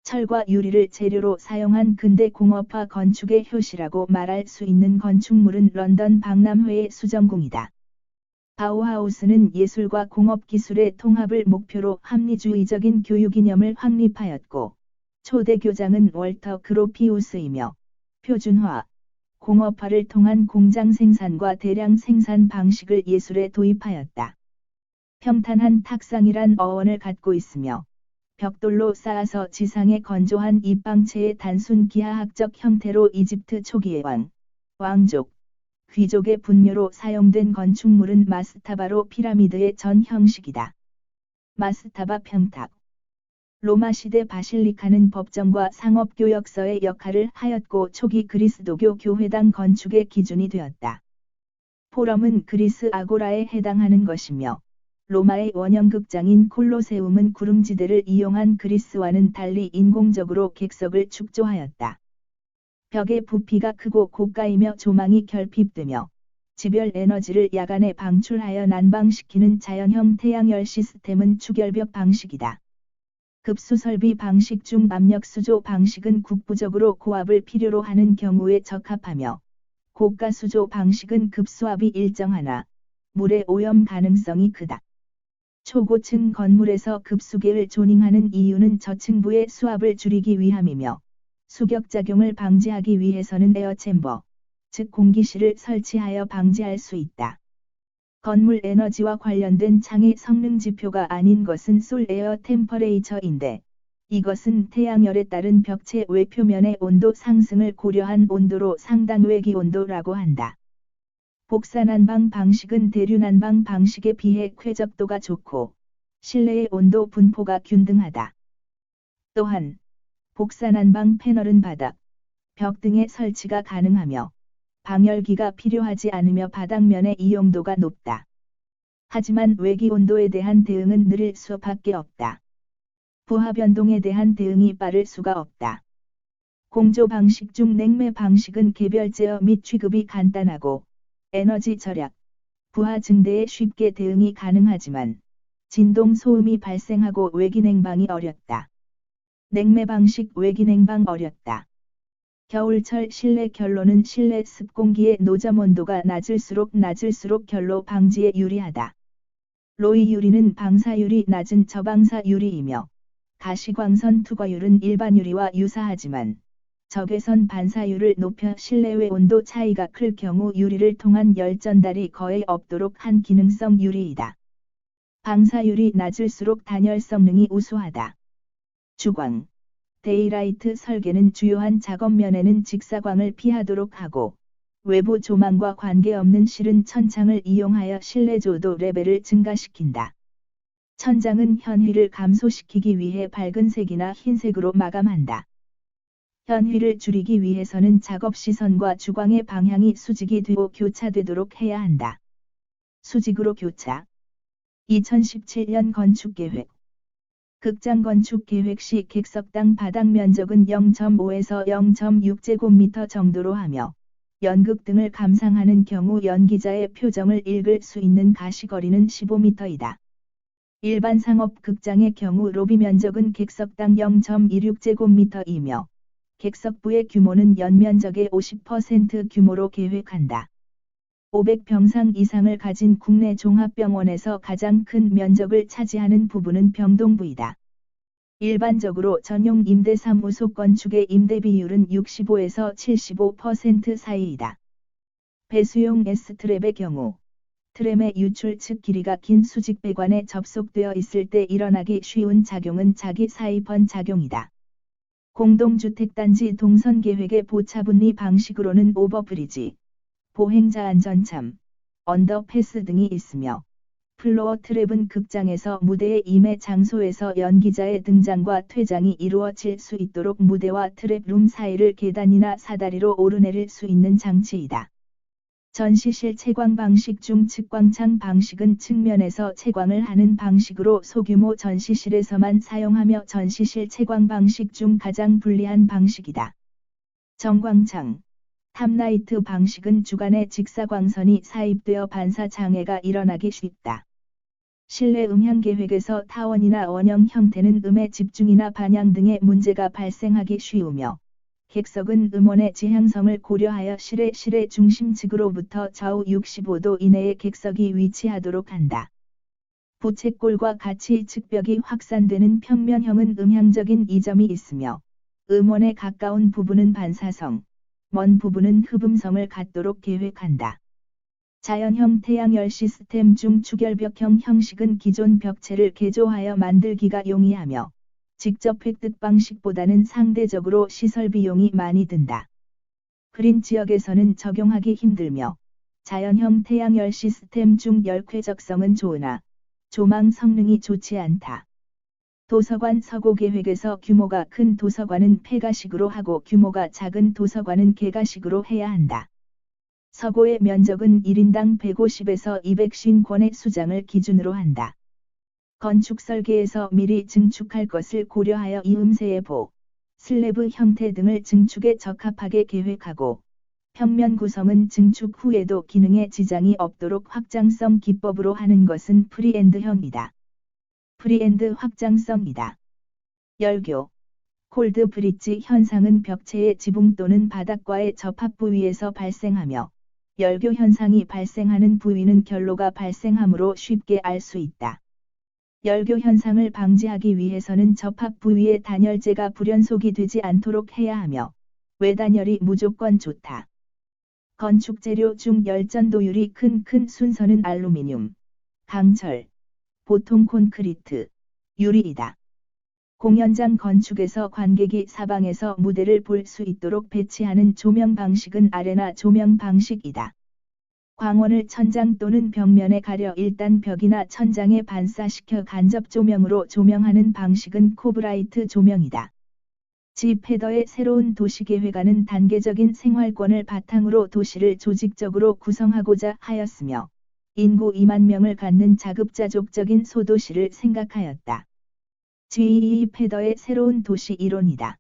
철과 유리를 재료로 사용한 근대 공업화 건축의 효시라고 말할 수 있는 건축물은 런던 박람회의 수정궁이다. 바우하우스는 예술과 공업기술의 통합을 목표로 합리주의적인 교육이념을 확립하였고, 초대 교장은 월터 그로피우스이며, 표준화, 공업화를 통한 공장 생산과 대량 생산 방식을 예술에 도입하였다. 평탄한 탁상이란 어원을 갖고 있으며, 벽돌로 쌓아서 지상에 건조한 입방체의 단순 기하학적 형태로 이집트 초기의 왕족, 귀족의 분묘로 사용된 건축물은 마스타바로 피라미드의 전 형식이다. 마스타바 평탁. 로마 시대 바실리카는 법정과 상업교역서의 역할을 하였고 초기 그리스도교 교회당 건축의 기준이 되었다. 포럼은 그리스 아고라에 해당하는 것이며 로마의 원형극장인 콜로세움은 구름지대를 이용한 그리스와는 달리 인공적으로 객석을 축조하였다. 벽의 부피가 크고 고가이며 조망이 결핍되며 지별 에너지를 야간에 방출하여 난방시키는 자연형 태양열 시스템은 추결벽 방식이다. 급수설비 방식 중 압력수조 방식은 국부적으로 고압을 필요로 하는 경우에 적합하며, 고가수조 방식은 급수압이 일정하나 물의 오염 가능성이 크다. 초고층 건물에서 급수계를 조닝하는 이유는 저층부의 수압을 줄이기 위함이며, 수격작용을 방지하기 위해서는 에어챔버, 즉 공기실을 설치하여 방지할 수 있다. 건물 에너지와 관련된 창의 성능 지표가 아닌 것은 솔 에어 템퍼레이처인데, 이것은 태양열에 따른 벽체 외표면의 온도 상승을 고려한 온도로 상당 외기 온도라고 한다. 복사난방 방식은 대류난방 방식에 비해 쾌적도가 좋고, 실내의 온도 분포가 균등하다. 또한, 복사난방 패널은 바닥, 벽 등에 설치가 가능하며, 방열기가 필요하지 않으며 바닥면의 이용도가 높다. 하지만 외기 온도에 대한 대응은 느릴 수밖에 없다. 부하 변동에 대한 대응이 빠를 수가 없다. 공조 방식 중 냉매 방식은 개별 제어 및 취급이 간단하고, 에너지 절약, 부하 증대에 쉽게 대응이 가능하지만, 진동 소음이 발생하고 외기 냉방이 어렵다. 냉매 방식 외기 냉방 어렵다. 겨울철 실내 결로는 실내 습공기의 노점 온도가 낮을수록 결로 방지에 유리하다. 로이 유리는 방사율이 낮은 저방사 유리이며, 가시광선 투과율은 일반 유리와 유사하지만, 적외선 반사율을 높여 실내외 온도 차이가 클 경우 유리를 통한 열 전달이 거의 없도록 한 기능성 유리이다. 방사율이 낮을수록 단열 성능이 우수하다. 주광, 데이라이트 설계는 주요한 작업면에는 직사광을 피하도록 하고, 외부 조망과 관계없는 실은 천창을 이용하여 실내 조도 레벨을 증가시킨다. 천장은 현휘를 감소시키기 위해 밝은 색이나 흰색으로 마감한다. 현휘를 줄이기 위해서는 작업 시선과 주광의 방향이 수직이 되고 교차되도록 해야 한다. 수직으로 교차. 2017년 건축계획. 극장 건축 계획 시 객석당 바닥 면적은 0.5에서 0.6제곱미터 정도로 하며, 연극 등을 감상하는 경우 연기자의 표정을 읽을 수 있는 가시거리는 15m이다. 일반 상업 극장의 경우 로비 면적은 객석당 0.26제곱미터이며, 객석부의 규모는 연면적의 50% 규모로 계획한다. 500병상 이상을 가진 국내 종합병원에서 가장 큰 면적을 차지하는 부분은 병동부이다. 일반적으로 전용 임대사무소 건축의 임대 비율은 65에서 75% 사이이다. 배수용 S트랩의 경우, 트램의 유출 측 길이가 긴 수직배관에 접속되어 있을 때 일어나기 쉬운 작용은 자기 사이번 작용이다. 공동주택단지 동선계획의 보차분리 방식으로는 오버브리지, 보행자 안전참, 언더패스 등이 있으며, 플로어 트랩은 극장에서 무대의 임해 장소에서 연기자의 등장과 퇴장이 이루어질 수 있도록 무대와 트랩룸 사이를 계단이나 사다리로 오르내릴 수 있는 장치이다. 전시실 채광 방식 중 측광창 방식은 측면에서 채광을 하는 방식으로 소규모 전시실에서만 사용하며 전시실 채광 방식 중 가장 불리한 방식이다. 정광창, 탑라이트 방식은 주간에 직사광선이 사입되어 반사 장애가 일어나기 쉽다. 실내 음향 계획에서 타원이나 원형 형태는 음의 집중이나 반향 등의 문제가 발생하기 쉬우며, 객석은 음원의 지향성을 고려하여 실의 중심측으로부터 좌우 65도 이내에 객석이 위치하도록 한다. 부채꼴과 같이 측벽이 확산되는 평면형은 음향적인 이점이 있으며, 음원에 가까운 부분은 반사성, 먼 부분은 흡음성을 갖도록 계획한다. 자연형 태양열 시스템 중 추결벽형 형식은 기존 벽체를 개조하여 만들기가 용이하며, 직접 획득 방식보다는 상대적으로 시설 비용이 많이 든다. 그린 지역에서는 적용하기 힘들며, 자연형 태양열 시스템 중 열쾌적성은 좋으나, 조망 성능이 좋지 않다. 도서관 서고 계획에서 규모가 큰 도서관은 폐가식으로 하고 규모가 작은 도서관은 개가식으로 해야 한다. 서고의 면적은 1인당 150에서 250권의 수장을 기준으로 한다. 건축 설계에서 미리 증축할 것을 고려하여 이음새 예보, 슬래브 형태 등을 증축에 적합하게 계획하고, 평면 구성은 증축 후에도 기능에 지장이 없도록 확장성 기법으로 하는 것은 프리엔드형이다. 프리엔드 확장성이다. 열교 콜드 브릿지 현상은 벽체의 지붕 또는 바닥과의 접합 부위에서 발생하며 열교 현상이 발생하는 부위는 결로가 발생하므로 쉽게 알 수 있다. 열교 현상을 방지하기 위해서는 접합 부위의 단열재가 불연속이 되지 않도록 해야 하며 외단열이 무조건 좋다. 건축 재료 중 열전도율이 큰 순서는 알루미늄, 강철, 보통 콘크리트, 유리이다. 공연장 건축에서 관객이 사방에서 무대를 볼 수 있도록 배치하는 조명 방식은 아레나 조명 방식이다. 광원을 천장 또는 벽면에 가려 일단 벽이나 천장에 반사시켜 간접 조명으로 조명하는 방식은 코브라이트 조명이다. 지 패더의 새로운 도시계획안은 단계적인 생활권을 바탕으로 도시를 조직적으로 구성하고자 하였으며 인구 2만 명을 갖는 자급자족적인 소도시를 생각하였다. 지 패더의 새로운 도시 이론이다.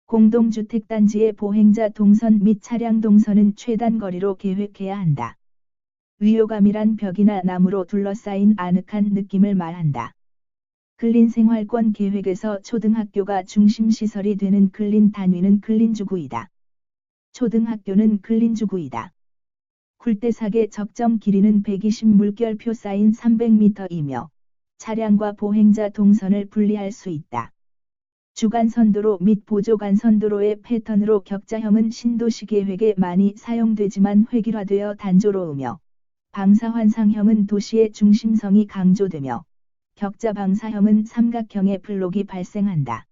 공동주택단지의 보행자 동선 및 차량 동선은 최단 거리로 계획해야 한다. 위호감이란 벽이나 나무로 둘러싸인 아늑한 느낌을 말한다. 근린 생활권 계획에서 초등학교가 중심시설이 되는 근린 단위는 근린주구이다. 초등학교는 근린주구이다. 굴대삭의 적정 길이는 120 물결표 쌓인 300m이며 차량과 보행자 동선을 분리할 수 있다. 주간선도로 및 보조간선도로의 패턴으로 격자형은 신도시 계획에 많이 사용되지만 획일화되어 단조로우며 방사환상형은 도시의 중심성이 강조되며 격자 방사형은 삼각형의 블록이 발생한다.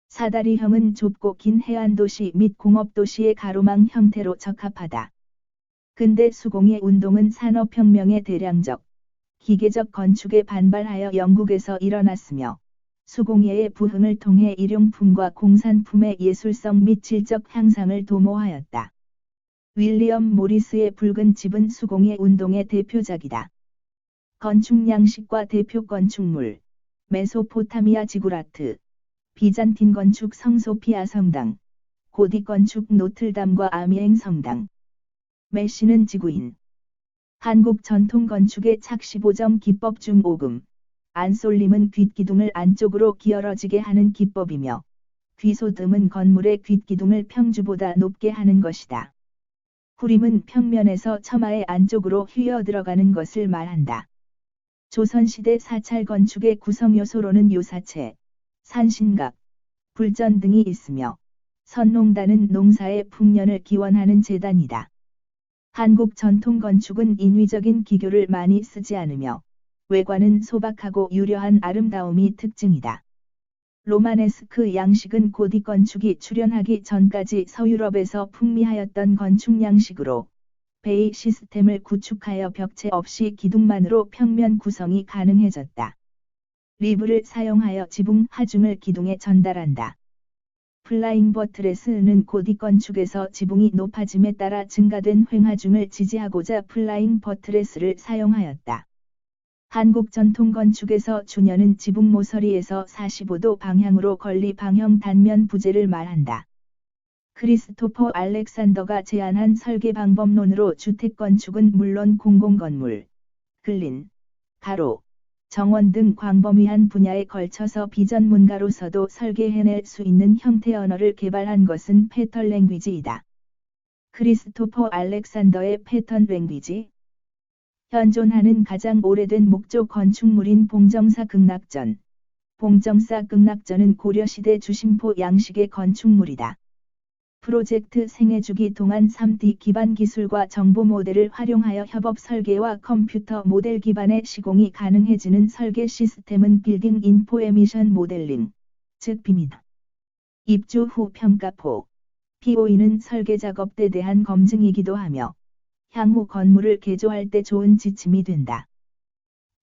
사다리형은 좁고 긴 해안도시 및 공업도시의 가로망 형태로 적합하다. 근대 수공예 운동은 산업혁명의 대량적, 기계적 건축에 반발하여 영국에서 일어났으며 수공예의 부흥을 통해 일용품과 공산품의 예술성 및 질적 향상을 도모하였다. 윌리엄 모리스의 붉은 집은 수공예 운동의 대표작이다. 건축 양식과 대표 건축물, 메소포타미아 지구라트, 비잔틴 건축 성소피아 성당, 고딕 건축 노틀담과 아미엥 성당. 메시는 지구인. 한국 전통 건축의 착시 보정 기법 중 오금, 안솔림은 귓기둥을 안쪽으로 기울어지게 하는 기법이며, 귀소듬은 건물의 귓기둥을 평주보다 높게 하는 것이다. 후림은 평면에서 처마의 안쪽으로 휘어 들어가는 것을 말한다. 조선시대 사찰 건축의 구성 요소로는 요사체, 산신각, 불전 등이 있으며, 선농단은 농사의 풍년을 기원하는 제단이다. 한국 전통 건축은 인위적인 기교를 많이 쓰지 않으며, 외관은 소박하고 유려한 아름다움이 특징이다. 로마네스크 양식은 고딕 건축이 출현하기 전까지 서유럽에서 풍미하였던 건축 양식으로 베이 시스템을 구축하여 벽체 없이 기둥만으로 평면 구성이 가능해졌다. 리브를 사용하여 지붕 하중을 기둥에 전달한다. 플라잉 버트레스는 고딕 건축에서 지붕이 높아짐에 따라 증가된 횡하중을 지지하고자 플라잉 버트레스를 사용하였다. 한국 전통 건축에서 주녀는 지붕 모서리에서 45도 방향으로 건리 방형 단면 부재를 말한다. 크리스토퍼 알렉산더가 제안한 설계 방법론으로 주택 건축은 물론 공공건물, 근린, 가로, 정원 등 광범위한 분야에 걸쳐서 비전문가로서도 설계해낼 수 있는 형태 언어를 개발한 것은 패턴 랭귀지이다. 크리스토퍼 알렉산더의 패턴 랭귀지. 현존하는 가장 오래된 목조 건축물인 봉정사 극락전. 봉정사 극락전은 고려시대 주심포 양식의 건축물이다. 프로젝트 생애주기 동안 3D 기반 기술과 정보 모델을 활용하여 협업 설계와 컴퓨터 모델 기반의 시공이 가능해지는 설계 시스템은 빌딩 인포에미션 모델링, 즉 BIM이다. 입주 후 평가포, POE는 설계 작업 때 대한 검증이기도 하며, 향후 건물을 개조할 때 좋은 지침이 된다.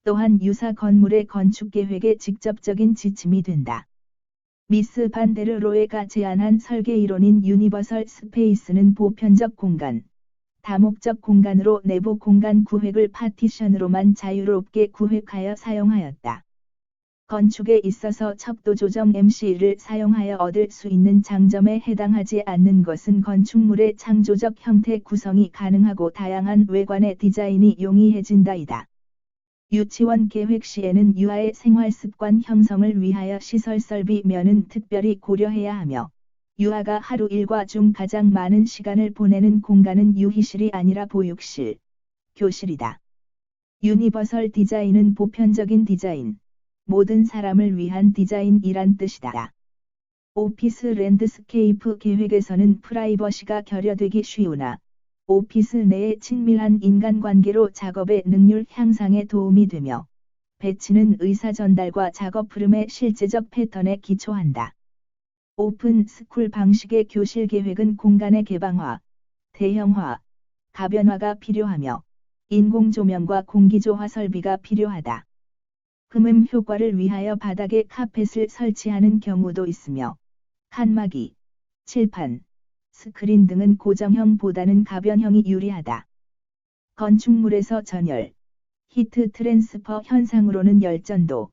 또한 유사 건물의 건축 계획에 직접적인 지침이 된다. 미스 반데르로에가 제안한 설계 이론인 유니버설 스페이스는 보편적 공간, 다목적 공간으로 내부 공간 구획을 파티션으로만 자유롭게 구획하여 사용하였다. 건축에 있어서 척도 조정 MC를 사용하여 얻을 수 있는 장점에 해당하지 않는 것은 건축물의 창조적 형태 구성이 가능하고 다양한 외관의 디자인이 용이해진다이다. 유치원 계획 시에는 유아의 생활습관 형성을 위하여 시설 설비 면은 특별히 고려해야 하며, 유아가 하루 일과 중 가장 많은 시간을 보내는 공간은 유희실이 아니라 보육실, 교실이다. 유니버설 디자인은 보편적인 디자인, 모든 사람을 위한 디자인이란 뜻이다. 오피스 랜드스케이프 계획에서는 프라이버시가 결여되기 쉬우나, 오피스 내의 친밀한 인간관계로 작업의 능률 향상에 도움이 되며, 배치는 의사 전달과 작업 흐름의 실제적 패턴에 기초한다. 오픈 스쿨 방식의 교실 계획은 공간의 개방화, 대형화, 가변화가 필요하며, 인공 조명과 공기조화 설비가 필요하다. 흠음 효과를 위하여 바닥에 카펫을 설치하는 경우도 있으며, 칸막이, 칠판, 스크린 등은 고정형보다는 가변형이 유리하다. 건축물에서 전열, 히트 트랜스퍼 현상으로는 열전도,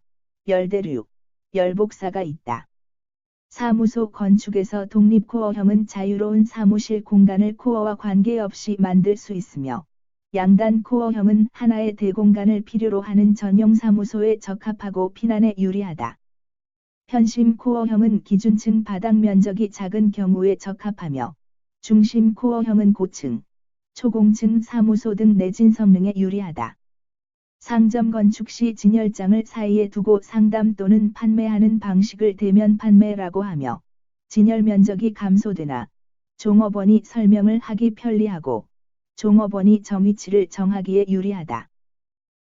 열대류, 열복사가 있다. 사무소 건축에서 독립 코어형은 자유로운 사무실 공간을 코어와 관계없이 만들 수 있으며, 양단 코어형은 하나의 대공간을 필요로 하는 전용 사무소에 적합하고 피난에 유리하다. 편심 코어형은 기준층 바닥 면적이 작은 경우에 적합하며, 중심 코어형은 고층, 초공층 사무소 등 내진 성능에 유리하다. 상점 건축 시 진열장을 사이에 두고 상담 또는 판매하는 방식을 대면 판매라고 하며, 진열 면적이 감소되나 종업원이 설명을 하기 편리하고 종업원이 정위치를 정하기에 유리하다.